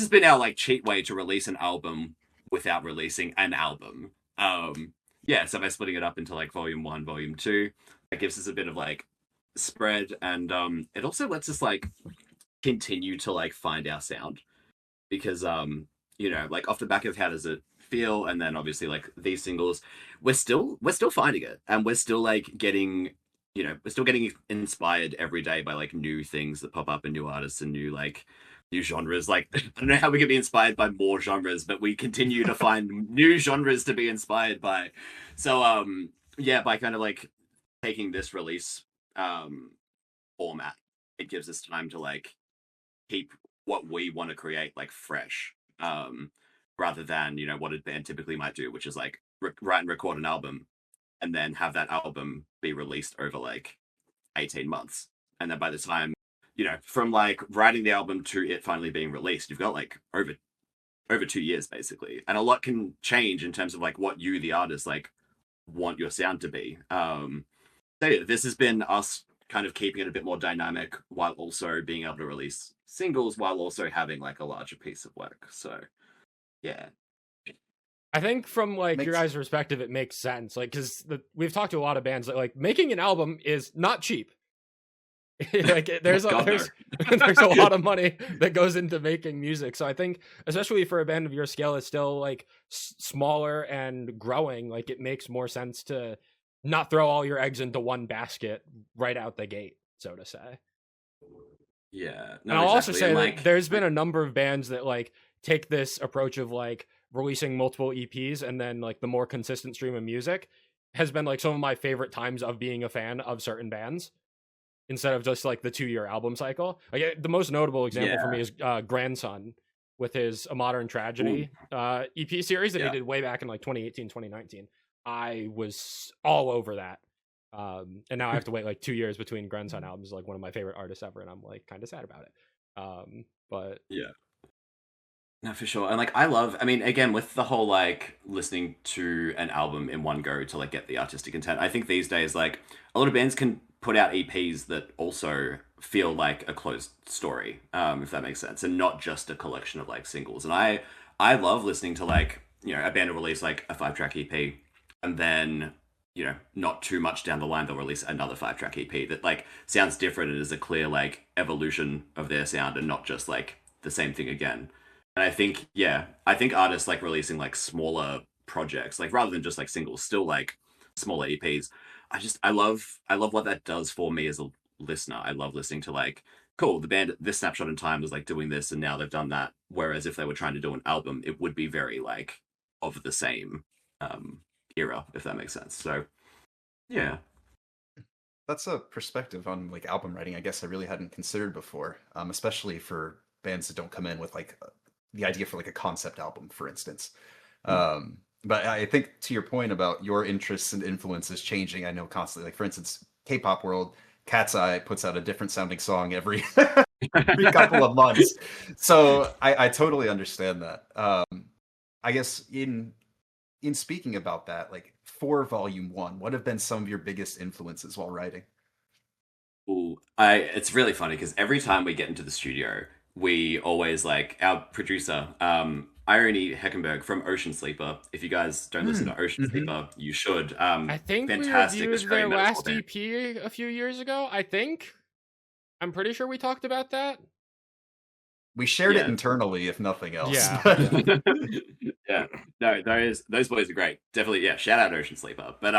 been our like cheat way to release an album without releasing an album. So by splitting it up into like Volume 1, Volume 2, that gives us a bit of like spread, and it also lets us like continue to like find our sound, because like off the back of how does it feel, and then obviously like these singles, we're still finding it, and we're still like getting inspired every day by like new things that pop up and new artists and new genres. Like I don't know how we can be inspired by more genres, but we continue to find new genres to be inspired by. So by kind of like taking this release format, it gives us time to like keep what we want to create like fresh, rather than what a band typically might do, which is like write and record an album and then have that album be released over like 18 months, and then by the time from like writing the album to it finally being released, you've got like over 2 years basically, and a lot can change in terms of like what you, the artist, like want your sound to be. This has been us kind of keeping it a bit more dynamic while also being able to release singles while also having like a larger piece of work. So yeah, I think from like your guys' perspective, it makes sense. Like, because we've talked to a lot of bands that like making an album is not cheap. Like there's a lot of money that goes into making music. So I think, especially for a band of your scale, it's still like smaller and growing. Like it makes more sense to not throw all your eggs into one basket right out the gate, so to say. Yeah. No, and I'll also say that there's been a number of bands that like take this approach of like releasing multiple EPs and then like the more consistent stream of music has been like some of my favorite times of being a fan of certain bands, instead of just like the 2-year album cycle. Like the most notable example for me is Grandson with his A Modern Tragedy EP series that he did way back in like 2018, 2019. I was all over that. And now I have to wait like 2 years between Grandson albums, like one of my favorite artists ever, and I'm like kind of sad about it. But yeah. No, for sure. And like I mean, again, with the whole like listening to an album in one go to like get the artistic intent, I think these days like a lot of bands can put out EPs that also feel like a closed story, if that makes sense, and not just a collection of like singles. And I love listening to like a band will release like a 5-track EP, and then not too much down the line they'll release another 5-track EP that like sounds different and is a clear like evolution of their sound and not just like the same thing again. And I think artists like releasing like smaller projects, like rather than just like singles, still like smaller EPs. I love what that does for me as a listener. I love listening to like, cool, the band this snapshot in time was like doing this and now they've done that. Whereas if they were trying to do an album, it would be very like of the same era, if that makes sense. So yeah. That's a perspective on like album writing I guess I really hadn't considered before, especially for bands that don't come in with like the idea for like a concept album, for instance. But I think to your point about your interests and influences changing, I know constantly, like for instance, K-pop world, Cat's Eye puts out a different sounding song every every couple of months. So I totally understand that. I guess in speaking about that, like for Volume 1, what have been some of your biggest influences while writing? Ooh, it's really funny because every time we get into the studio, we always like our producer, Irony Heckenberg from Ocean Sleeper. If you guys don't listen to Ocean Sleeper, you should. I think Fantastic we reviewed Australian their metalcore last band. EP a few years ago. I'm pretty sure we talked about that. We shared Yeah. it internally, if nothing else. Yeah. Yeah. No, those boys are great. Definitely, yeah. Shout out Ocean Sleeper. But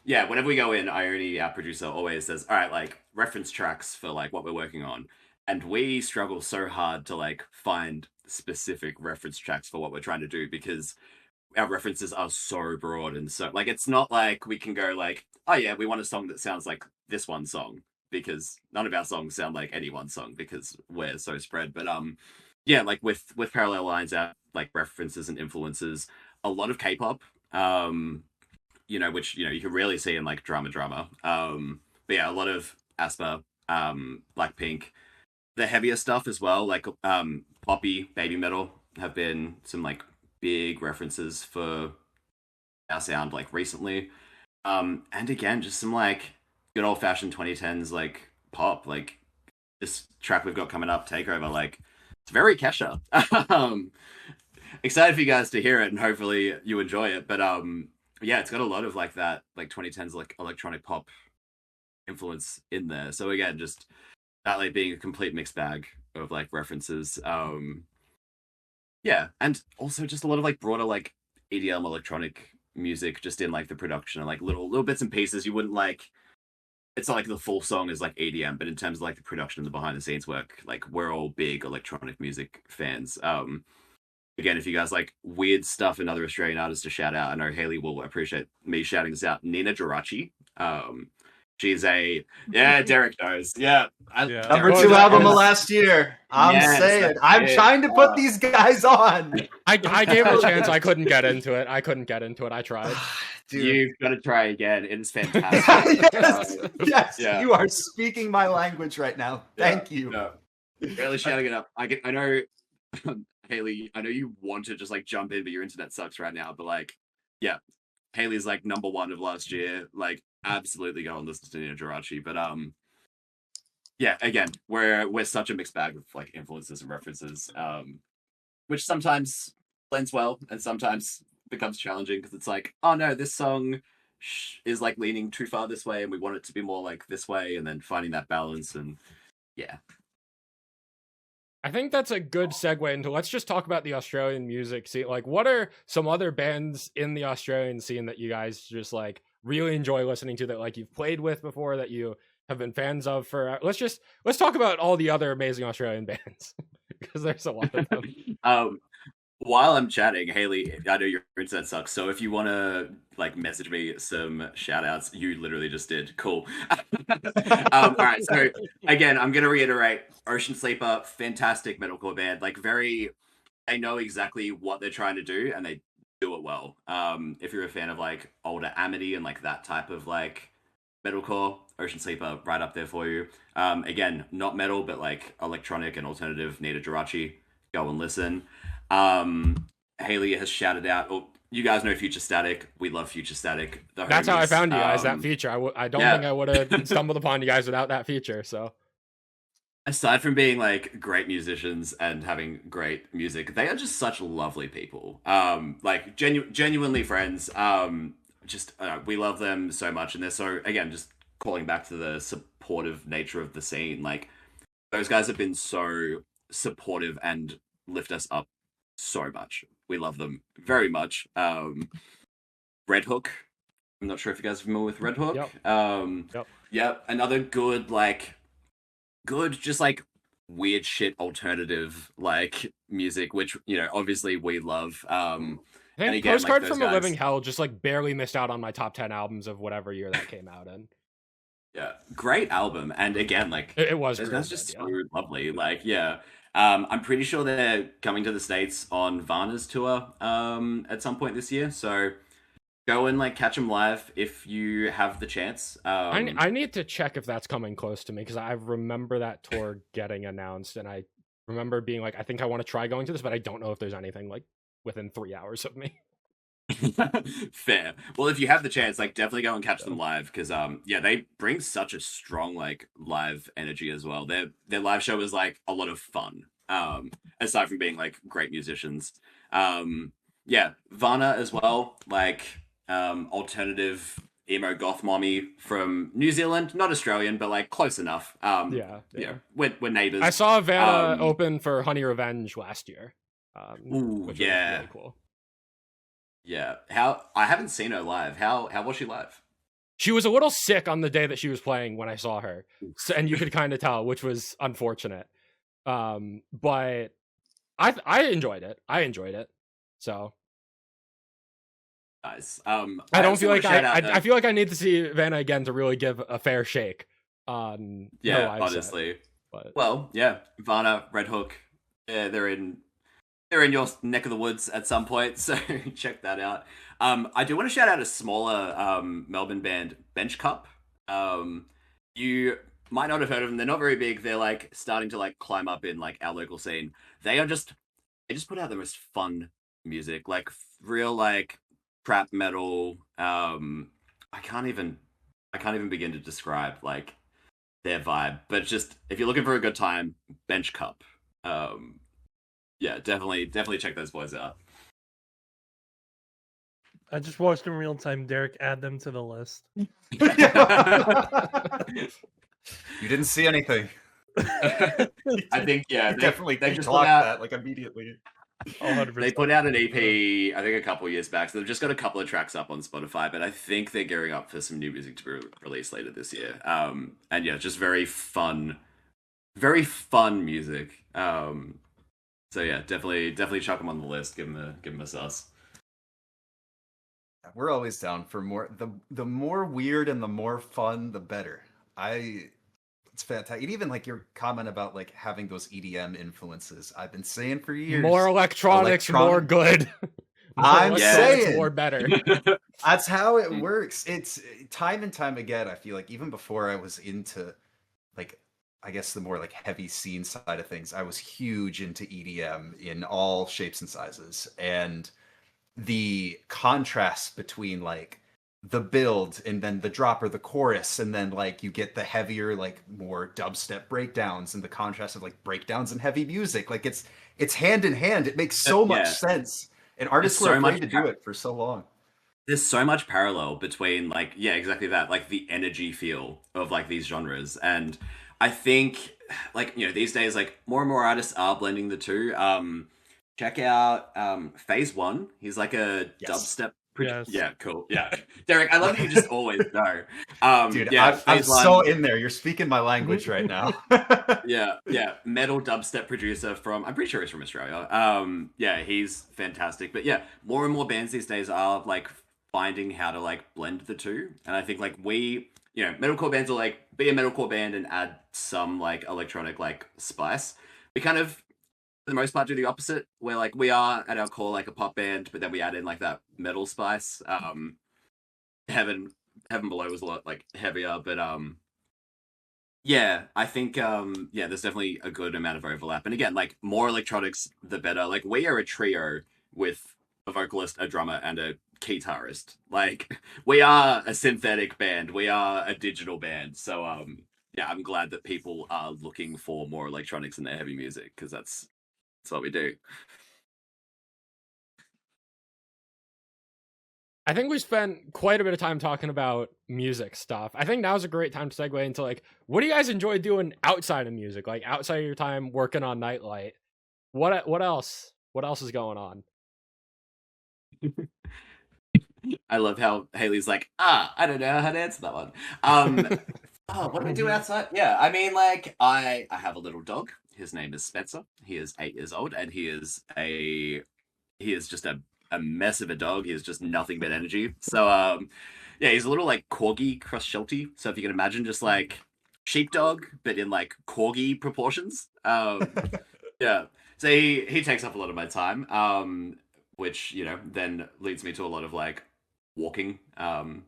yeah, whenever we go in, Irony, our producer, always says, all right, like reference tracks for like what we're working on. And we struggle so hard to like find specific reference tracks for what we're trying to do because our references are so broad and so like it's not like we can go like, oh yeah, we want a song that sounds like this one song, because none of our songs sound like any one song because we're so spread. But yeah, like with Parallel Lines, our like references and influences, a lot of K-pop, you know, which you know you can really see in like drama. But yeah, a lot of aespa, Blackpink, the heavier stuff as well, like poppy, baby metal have been some like big references for our sound like recently. And again, just some like good old fashioned 2010s like pop, like this track we've got coming up, Takeover, like it's very Kesha. Excited for you guys to hear it and hopefully you enjoy it. But yeah, it's got a lot of like that like 2010s like electronic pop influence in there. So again, just that like being a complete mixed bag of like references. Yeah, and also just a lot of like broader like EDM electronic music just in like the production and like little bits and pieces you wouldn't like. It's not like the full song is like EDM, but in terms of like the production and the behind the scenes work, like we're all big electronic music fans. Again, if you guys like weird stuff and other Australian artists to shout out, I know Hayley will appreciate me shouting this out. Nina Geraci. She's Derek knows. Yeah. Number 2 album of last year. I'm saying. I'm trying to put these guys on. I gave it a chance. I couldn't get into it. I tried. Dude. You've got to try again. It is fantastic. Yes. Yeah. You are speaking my language right now. Thank you. No. Really shouting it up. I know, Hayley, I know you want to just like jump in, but your internet sucks right now. But like, yeah, Hayley's like number 1 of last year. Like, absolutely go and listen to Nina Geraci. But yeah, again, we're such a mixed bag of like influences and references, which sometimes blends well and sometimes becomes challenging because it's like, oh no, this song is like leaning too far this way and we want it to be more like this way, and then finding that balance. And yeah, I think that's a good segue into let's just talk about the Australian music scene. Like, what are some other bands in the Australian scene that you guys just like really enjoy listening to, that like you've played with before, that you have been fans of for? Let's talk about all the other amazing Australian bands because there's a lot of them. While I'm chatting, Hayley, I know your internet sucks, so if you want to like message me some shout outs, you literally just did. Cool. All right, so again, I'm going to reiterate, Ocean Sleeper, fantastic metalcore band. Like they know exactly what they're trying to do and they do it well. If you're a fan of like older Amity and like that type of like metalcore, Ocean Sleeper right up there for you. Again, not metal, but like electronic and alternative, Nina Geraci, go and listen. Hayley has shouted out, you guys know Future Static. We love Future Static. That's how I found you guys, that feature. I don't think I would have stumbled upon you guys without that feature. So aside from being like great musicians and having great music, they are just such lovely people. Like genuinely friends. We love them so much, and they're so, again, just calling back to the supportive nature of the scene. Like those guys have been so supportive and lift us up so much. We love them very much. Red Hook. I'm not sure if you guys are familiar with Red Hook. Yep. Yep. Another good, just like weird shit alternative like music, which, you know, obviously we love. I think again, Postcard from a Living Hell just like barely missed out on my top 10 albums of whatever year that came out in. Yeah, great album. And again, like it was those guys just so lovely. Like, yeah. I'm pretty sure they're coming to the States on Varna's tour at some point this year. So go and like catch them live if you have the chance. I need to check if that's coming close to me, because I remember that tour getting announced, and I remember being like, I think I want to try going to this, but I don't know if there's anything like within 3 hours of me. Fair. Well, if you have the chance, like definitely go and catch them live, because yeah, they bring such a strong like live energy as well. Their live show is like a lot of fun. Aside from being like great musicians. Yeah, Vana as well, like alternative emo goth mommy from New Zealand, not Australian, but like close enough. Yeah. We're neighbors. I saw Vanna open for Honey Revenge last year. Which was really cool. Yeah. I haven't seen her live. How was she live? She was a little sick on the day that she was playing when I saw her. So, and you could kind of tell, which was unfortunate. But I enjoyed it. So nice. I don't feel like I feel like I need to see Vanna again to really give a fair shake on her live honestly. set. But... Well, yeah, Vanna, Red Hook, they're in your neck of the woods at some point, so check that out. I do want to shout out a smaller Melbourne band, Bench Cup. You might not have heard of them. They're not very big. They're like starting to like climb up in like our local scene. They just put out the most fun music, like real like trap metal. I can't even begin to describe like their vibe, but just if you're looking for a good time, Bench Cup. Yeah, definitely check those boys out. I just watched in real time. Derek, add them to the list. You didn't see anything. I think they just blocked that like immediately. 100%. They put out an EP, I think a couple of years back, so they've just got a couple of tracks up on Spotify, but I think they're gearing up for some new music to be released later this year. And yeah, just very fun music. So yeah, definitely chuck them on the list. Give them a sus. We're always down for more. The more weird and the more fun, the better. It's fantastic. And even like your comment about like having those EDM influences, I've been saying for years. More electronics, more good. I'm saying more better. That's how it works. It's time and time again. I feel like even before I was into like, I guess the more like heavy scene side of things, I was huge into EDM in all shapes and sizes. And the contrast between like the build and then the drop or the chorus, and then like you get the heavier, like more dubstep breakdowns, and the contrast of like breakdowns and heavy music, like it's hand in hand. It makes so much sense, and artists were afraid to do it for so long. There's so much parallel between like, yeah, exactly that, like the energy feel of like these genres. And I think like, you know, these days like more and more artists are blending the two. Check out Phase One. He's like a dubstep. Yeah, cool. Yeah, Derek, I love that you just always know. Dude, yeah, I'm so in there. You're speaking my language right now. yeah, metal dubstep producer from, I'm pretty sure he's from Australia. Yeah, he's fantastic. But yeah, more and more bands these days are like finding how to like blend the two. And I think like we, you know, metalcore bands will like be a metalcore band and add some like electronic like spice. We kind of, for the most part, do the opposite, where like we are at our core like a pop band, but then we add in like that metal spice. Heaven Below was a lot like heavier, but yeah, I think there's definitely a good amount of overlap. And again, like more electronics the better. Like we are a trio with a vocalist, a drummer, and a guitarist. Like we are a synthetic band, we are a digital band. So yeah, I'm glad that people are looking for more electronics in their heavy music, because that's what we do. I think we spent quite a bit of time talking about music stuff. I think now's a great time to segue into like, what do you guys enjoy doing outside of music? Like outside of your time working on Nightlight? What else? What else is going on? I love how Hayley's like, I don't know how to answer that one. What do I do outside? Yeah, I mean, like, I have a little dog. His name is Spencer. He is 8 years old, and he is just a mess of a dog. He is just nothing but energy. So, yeah, he's a little like corgi cross Sheltie. So if you can imagine, just like sheepdog, but in like corgi proportions. Yeah. So he takes up a lot of my time, which, you know, then leads me to a lot of like walking. The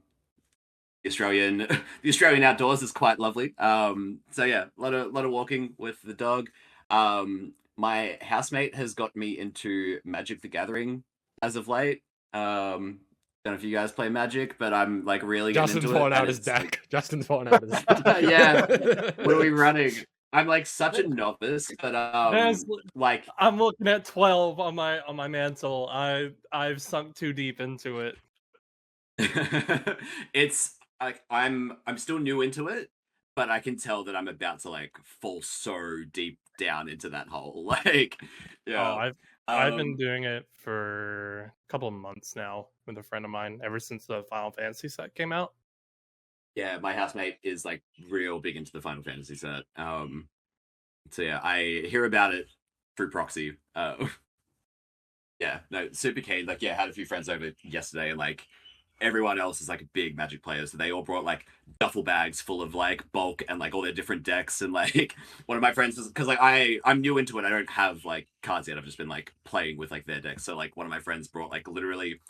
Australian outdoors is quite lovely. So yeah, a lot of walking with the dog. My housemate has got me into Magic the Gathering as of late. Don't know if you guys play Magic, but I'm like really getting Justin's into it. pulling out and his it's, deck. like- Justin's pulling out his deck. Yeah. What are we running? I'm like such a novice, but There's- like I'm looking at 12 on my mantle. I've sunk too deep into it. it's like I'm still new into it, but I can tell that I'm about to like fall so deep down into that hole. Like, yeah. Oh, I've been doing it for a couple of months now with a friend of mine ever since the Final Fantasy set came out. Yeah, my housemate is like real big into the Final Fantasy set. So yeah, I hear about it through proxy. Yeah, no, super keen. Like, yeah, had a few friends over yesterday, and like everyone else is like a big Magic player, so they all brought like duffel bags full of like bulk and like all their different decks. And like one of my friends was, because like I'm new into it, I don't have like cards yet. I've just been like playing with like their decks. So like one of my friends brought like literally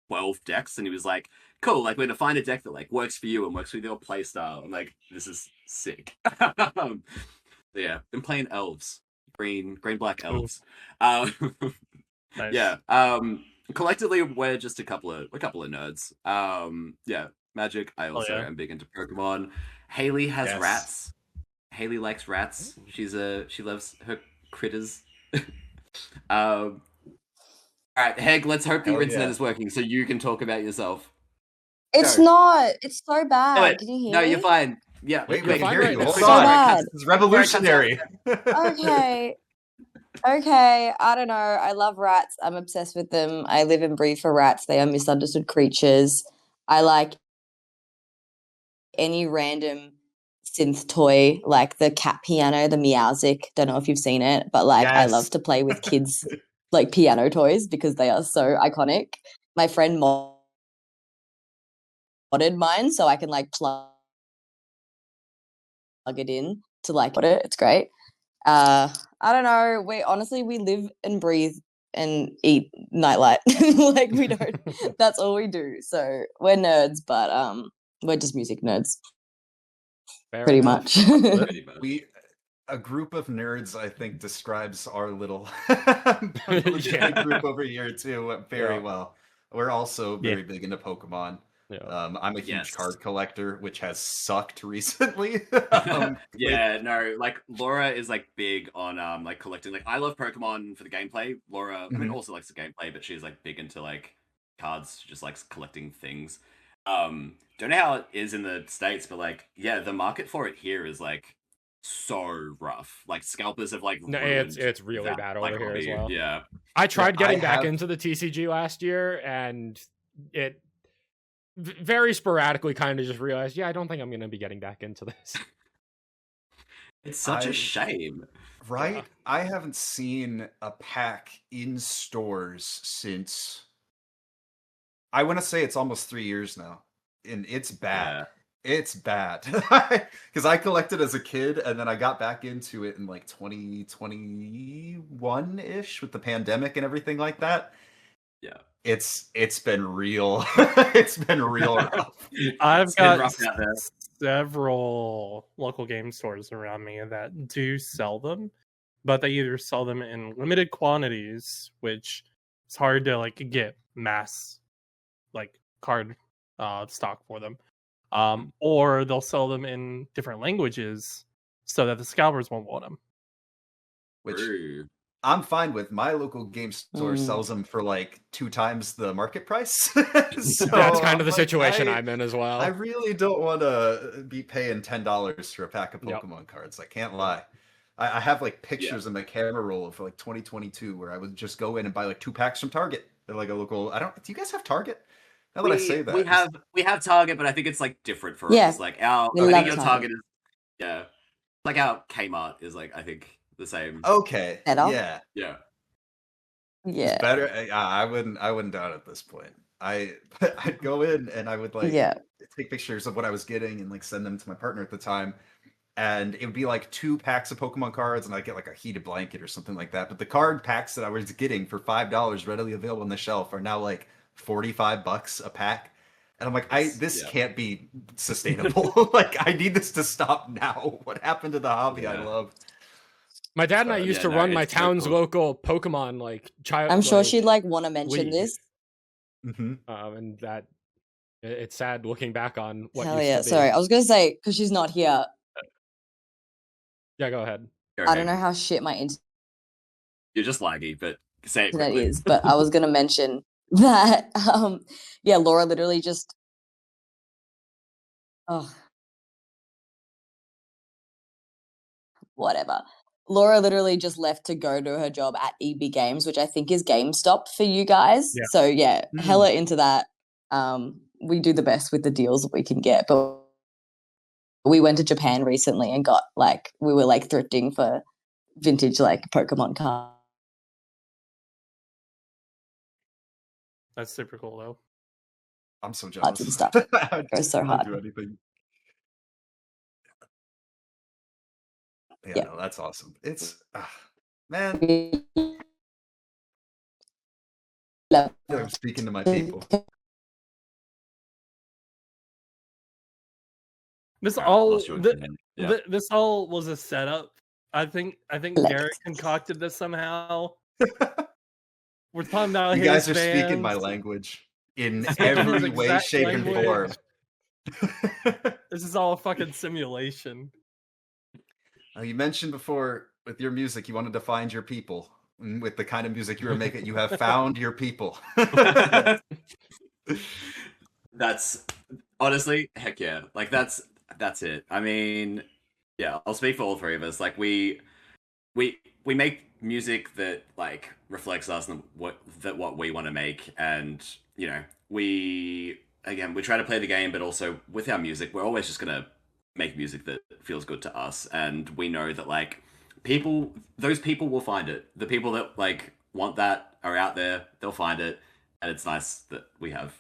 12 decks, and he was like, cool, like we're gonna find a deck that like works for you and works with your play style. I'm like, this is sick. Yeah, been playing elves, green black elves. Nice. Yeah. Collectively we're just a couple of nerds. Yeah, Magic. I also yeah. am big into Pokemon. Haley has Yes. rats. Haley likes rats. She loves her critters. All right, Heg, let's hope your Hell internet yeah. is working so you can talk about yourself. It's Go. not. It's so Do bad. it. Can you hear No, me? you're fine. Yeah, Wait, You're we fine can hear right you. now. Hold So on. bad. This is revolutionary. Okay. Okay. I don't know. I love rats. I'm obsessed with them. I live and breathe for rats. They are misunderstood creatures. I like any random synth toy, like the cat piano, the Meowsic. Don't know if you've seen it, but like I Yes. love to play with kids like piano toys because they are so iconic. My friend modded mine so I can like plug it in to like put it. It's great. I don't know. We live and breathe and eat nightlight. Like we don't. That's all we do. So we're nerds, but we're just music nerds, Fair pretty enough. much. A group of nerds, I think, describes our little Yeah. group over here too very Yeah. well. We're also very big into Pokemon. Yeah. I'm a huge Yes. card collector, which has sucked recently. Yeah, no, like Laura is like big on like collecting. Like I love Pokemon for the gameplay. Laura, I mean, also likes the gameplay, but she's like big into like cards. She just likes collecting things. Don't know how it is in the States, but like, yeah, the market for it here is like so rough. Like scalpers have like No, ruined it's really that, bad like, over here as hobby. well. Yeah. I tried getting I back have- into the TCG last year, and it very sporadically kind of just realized, yeah, I don't think I'm going to be getting back into this. It's such I- a shame. Right? Yeah. I haven't seen a pack in stores since I want to say it's almost 3 years now. And it's bad. It's bad. Because I collected as a kid and then I got back into it in like 2021-ish with the pandemic and everything like that. Yeah. It's been real. It's been real rough. I've It's been got rough out there. several local game stores around me that do sell them, but they either sell them in limited quantities, which it's hard to like get mass like card stock for them, or they'll sell them in different languages so that the scalpers won't want them. Which True. I'm fine with. My local game store Mm. sells them for like 2 times the market price. So That's kind of the I'm like, situation I'm in as well. I really don't want to be paying $10 for a pack of Yep. Pokemon cards. I can't lie. I have like pictures in my camera roll for like 2022 where I would just go in and buy like 2 packs from Target. They're like a local. Do you guys have Target? Now that I say that, we have Target, but I think it's like different for Yeah, us. Like we I love think your Target. Target is like our Kmart is like I think the same. okay, Better? yeah, Yeah. Yeah. it's better. I wouldn't doubt at this point. I'd go in and I would like Yeah. take pictures of what I was getting and like send them to my partner at the time. And it would be like 2 packs of Pokemon cards, and I'd get like a heated blanket or something like that. But the card packs that I was getting for $5 readily available on the shelf are now like $45 a pack. And I'm like, this Yeah. can't be sustainable. Like, I need this to stop now. What happened to the hobby I Yeah. love? My dad and I used to run my it's so town's cool. local Pokemon like child. I'm sure like, she'd like want to mention league. this. And that it's sad looking back on what Hell used yeah. to be. Sorry, I was gonna say, because she's not here, Yeah, go ahead. I don't know how shit my You're just laggy, but say it internet quickly. is, but I was gonna mention that yeah, Laura literally just whatever. Laura literally just left to go to her job at EB Games, which I think is GameStop for you guys. Yeah. So yeah, hella into that. We do the best with the deals that we can get, but we went to Japan recently and got like we were like thrifting for vintage like Pokemon cards. That's super cool though. I'm so jealous. And stuff. Goes so hard. Do anything. Yeah. No, that's awesome. It's man. I'm speaking to my people. This Alright, all lost you again. Yeah. this all was a setup. I think Garrett concocted this somehow. We're talking about You his guys are fans. speaking my language in Speaking his every way, exact shape, and form. This is all a fucking simulation. You mentioned before with your music, you wanted to find your people. And with the kind of music you were making, you have found your people. That's honestly, heck yeah. Like that's it. I mean, yeah, I'll speak for all three of us. Like we make music that like reflects us and what we want to make, and you know, we try to play the game, but also with our music, we're always just gonna make music that feels good to us, and we know that like those people will find it. The people that like want that are out there, they'll find it, and it's nice that we have.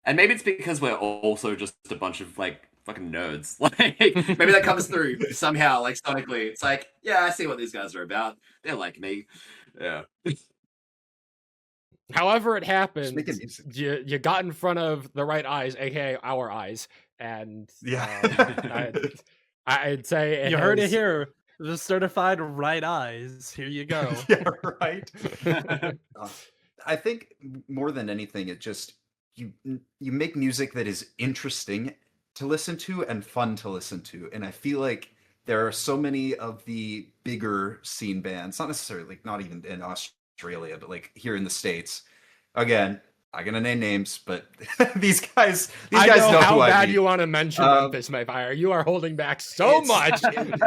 And maybe it's because we're also just a bunch of like fucking nerds. Like maybe that comes through somehow, like sonically. It's like, yeah, I see what these guys are about. They're like me. Yeah. However it happened, making music. you got in front of the right eyes, aka our eyes, and Yeah. I'd say You heard it here. The certified right eyes. Here you go. Yeah, right. I think more than anything, it just you make music that is interesting to listen to and fun to listen to, and I feel like there are so many of the bigger scene bands, not necessarily like not even in Australia, but like here in the States. Again, I'm gonna name names, but these guys know how who I bad mean. you want to mention Memphis Mayfire. You are holding back so much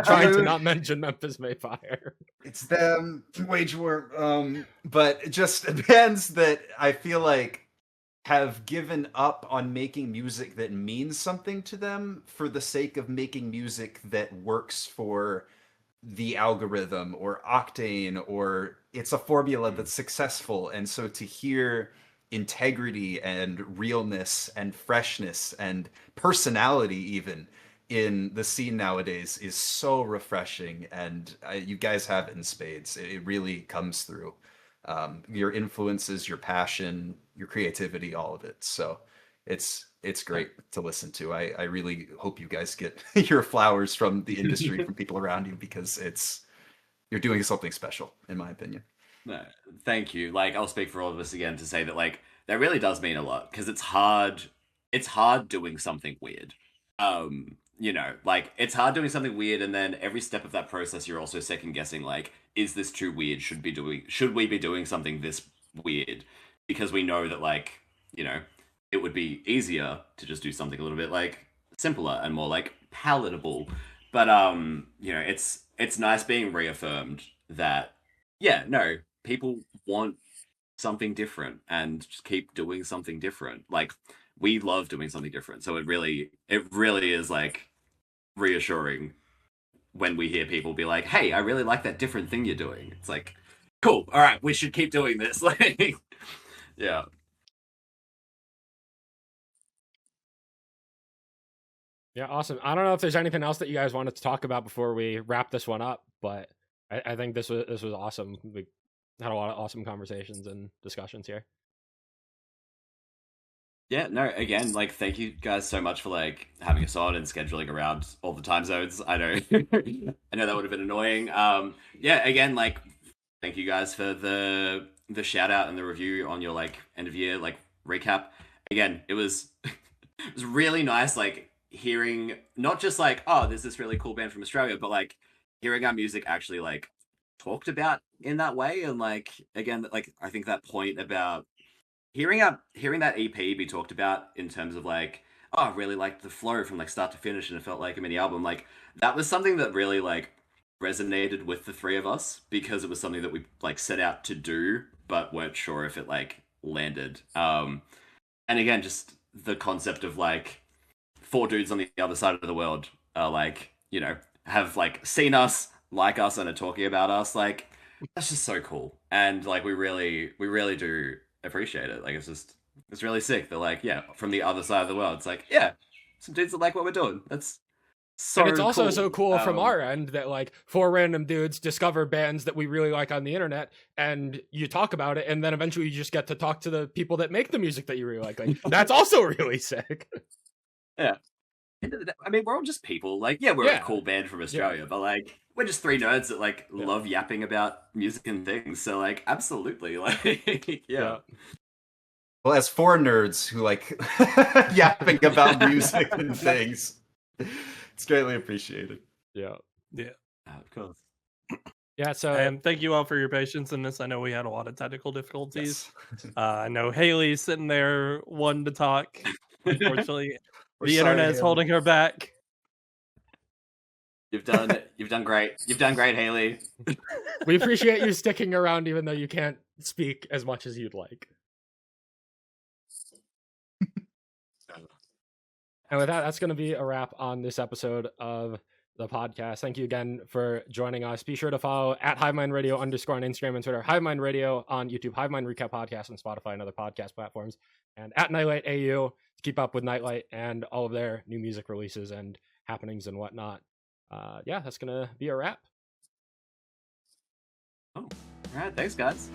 trying to not mention Memphis Mayfire. It's them, Wage War, but just bands that I feel like have given up on making music that means something to them for the sake of making music that works for the algorithm or Octane, or it's a formula that's successful. And so to hear integrity and realness and freshness and personality even in the scene nowadays is so refreshing, and you guys have it in spades. It really comes through. Your influences, your passion, your creativity, all of it. So it's great to listen to. I really hope you guys get your flowers from the industry, from people around you, because you're doing something special, in my opinion. No, thank you. Like, I'll speak for all of us again to say that like that really does mean a lot, because it's hard doing something weird. You know, like it's hard doing something weird, and then every step of that process you're also second guessing like, is this too weird? Should we be doing something this weird? Because we know that like, you know, it would be easier to just do something a little bit like simpler and more like palatable. But you know, it's nice being reaffirmed that yeah, no, people want something different and just keep doing something different. Like we love doing something different. So it really is like reassuring when we hear people be like, hey, I really like that different thing you're doing. It's like, cool, all right, we should keep doing this. Like, yeah. Yeah, awesome. I don't know if there's anything else that you guys wanted to talk about before we wrap this one up, but I think this was awesome. We had a lot of awesome conversations and discussions here. Yeah, no, again, like, thank you guys so much for, like, having us on and scheduling around all the time zones. I know, I know that would have been annoying. Yeah, again, like, thank you guys for the shout out and the review on your, like, end of year, like, recap. Again, it was, it was really nice, like, hearing, not just, like, oh, there's this really cool band from Australia, but, like, hearing our music actually, like, talked about in that way. And, like, again, like, I think that point about hearing that EP be talked about in terms of like, oh, I really liked the flow from like start to finish, and it felt like a mini album. Like that was something that really like resonated with the three of us because it was something that we like set out to do, but weren't sure if it like landed. And again, just the concept of like four dudes on the other side of the world are like, you know, have like seen us, like us, and are talking about us. Like that's just so cool, and like we really do appreciate it. Like it's really sick. They're like, yeah, from the other side of the world. It's like, yeah, some dudes that like what we're doing. That's so and it's also cool. so cool from our end that like four random dudes discover bands that we really like on the internet, and you talk about it, and then eventually you just get to talk to the people that make the music that you really like. Like that's also really sick. Yeah. I mean, we're all just people. Like, yeah, we're a cool band from Australia, but like, we're just three nerds that like love yapping about music and things. So like, absolutely, like, yeah. Well, as four nerds who like yapping about music and things, it's greatly appreciated. Yeah. Of course. Yeah. So, and thank you all for your patience in this. I know we had a lot of technical difficulties. Yes. I know Hayley's sitting there wanting to talk. Unfortunately, the internet is holding her back. You've done great. You've done great, Hayley. We appreciate you sticking around, even though you can't speak as much as you'd like. And with that, that's going to be a wrap on this episode of the podcast. Thank you again for joining us. Be sure to follow at Hivemind Radio _ on Instagram and Twitter, Hivemind Radio on YouTube, Hivemind Recap Podcast on Spotify and other podcast platforms, and at Nightlight AU to keep up with Nightlight and all of their new music releases and happenings and whatnot. Yeah, that's going to be a wrap. Oh, all right. Thanks, guys.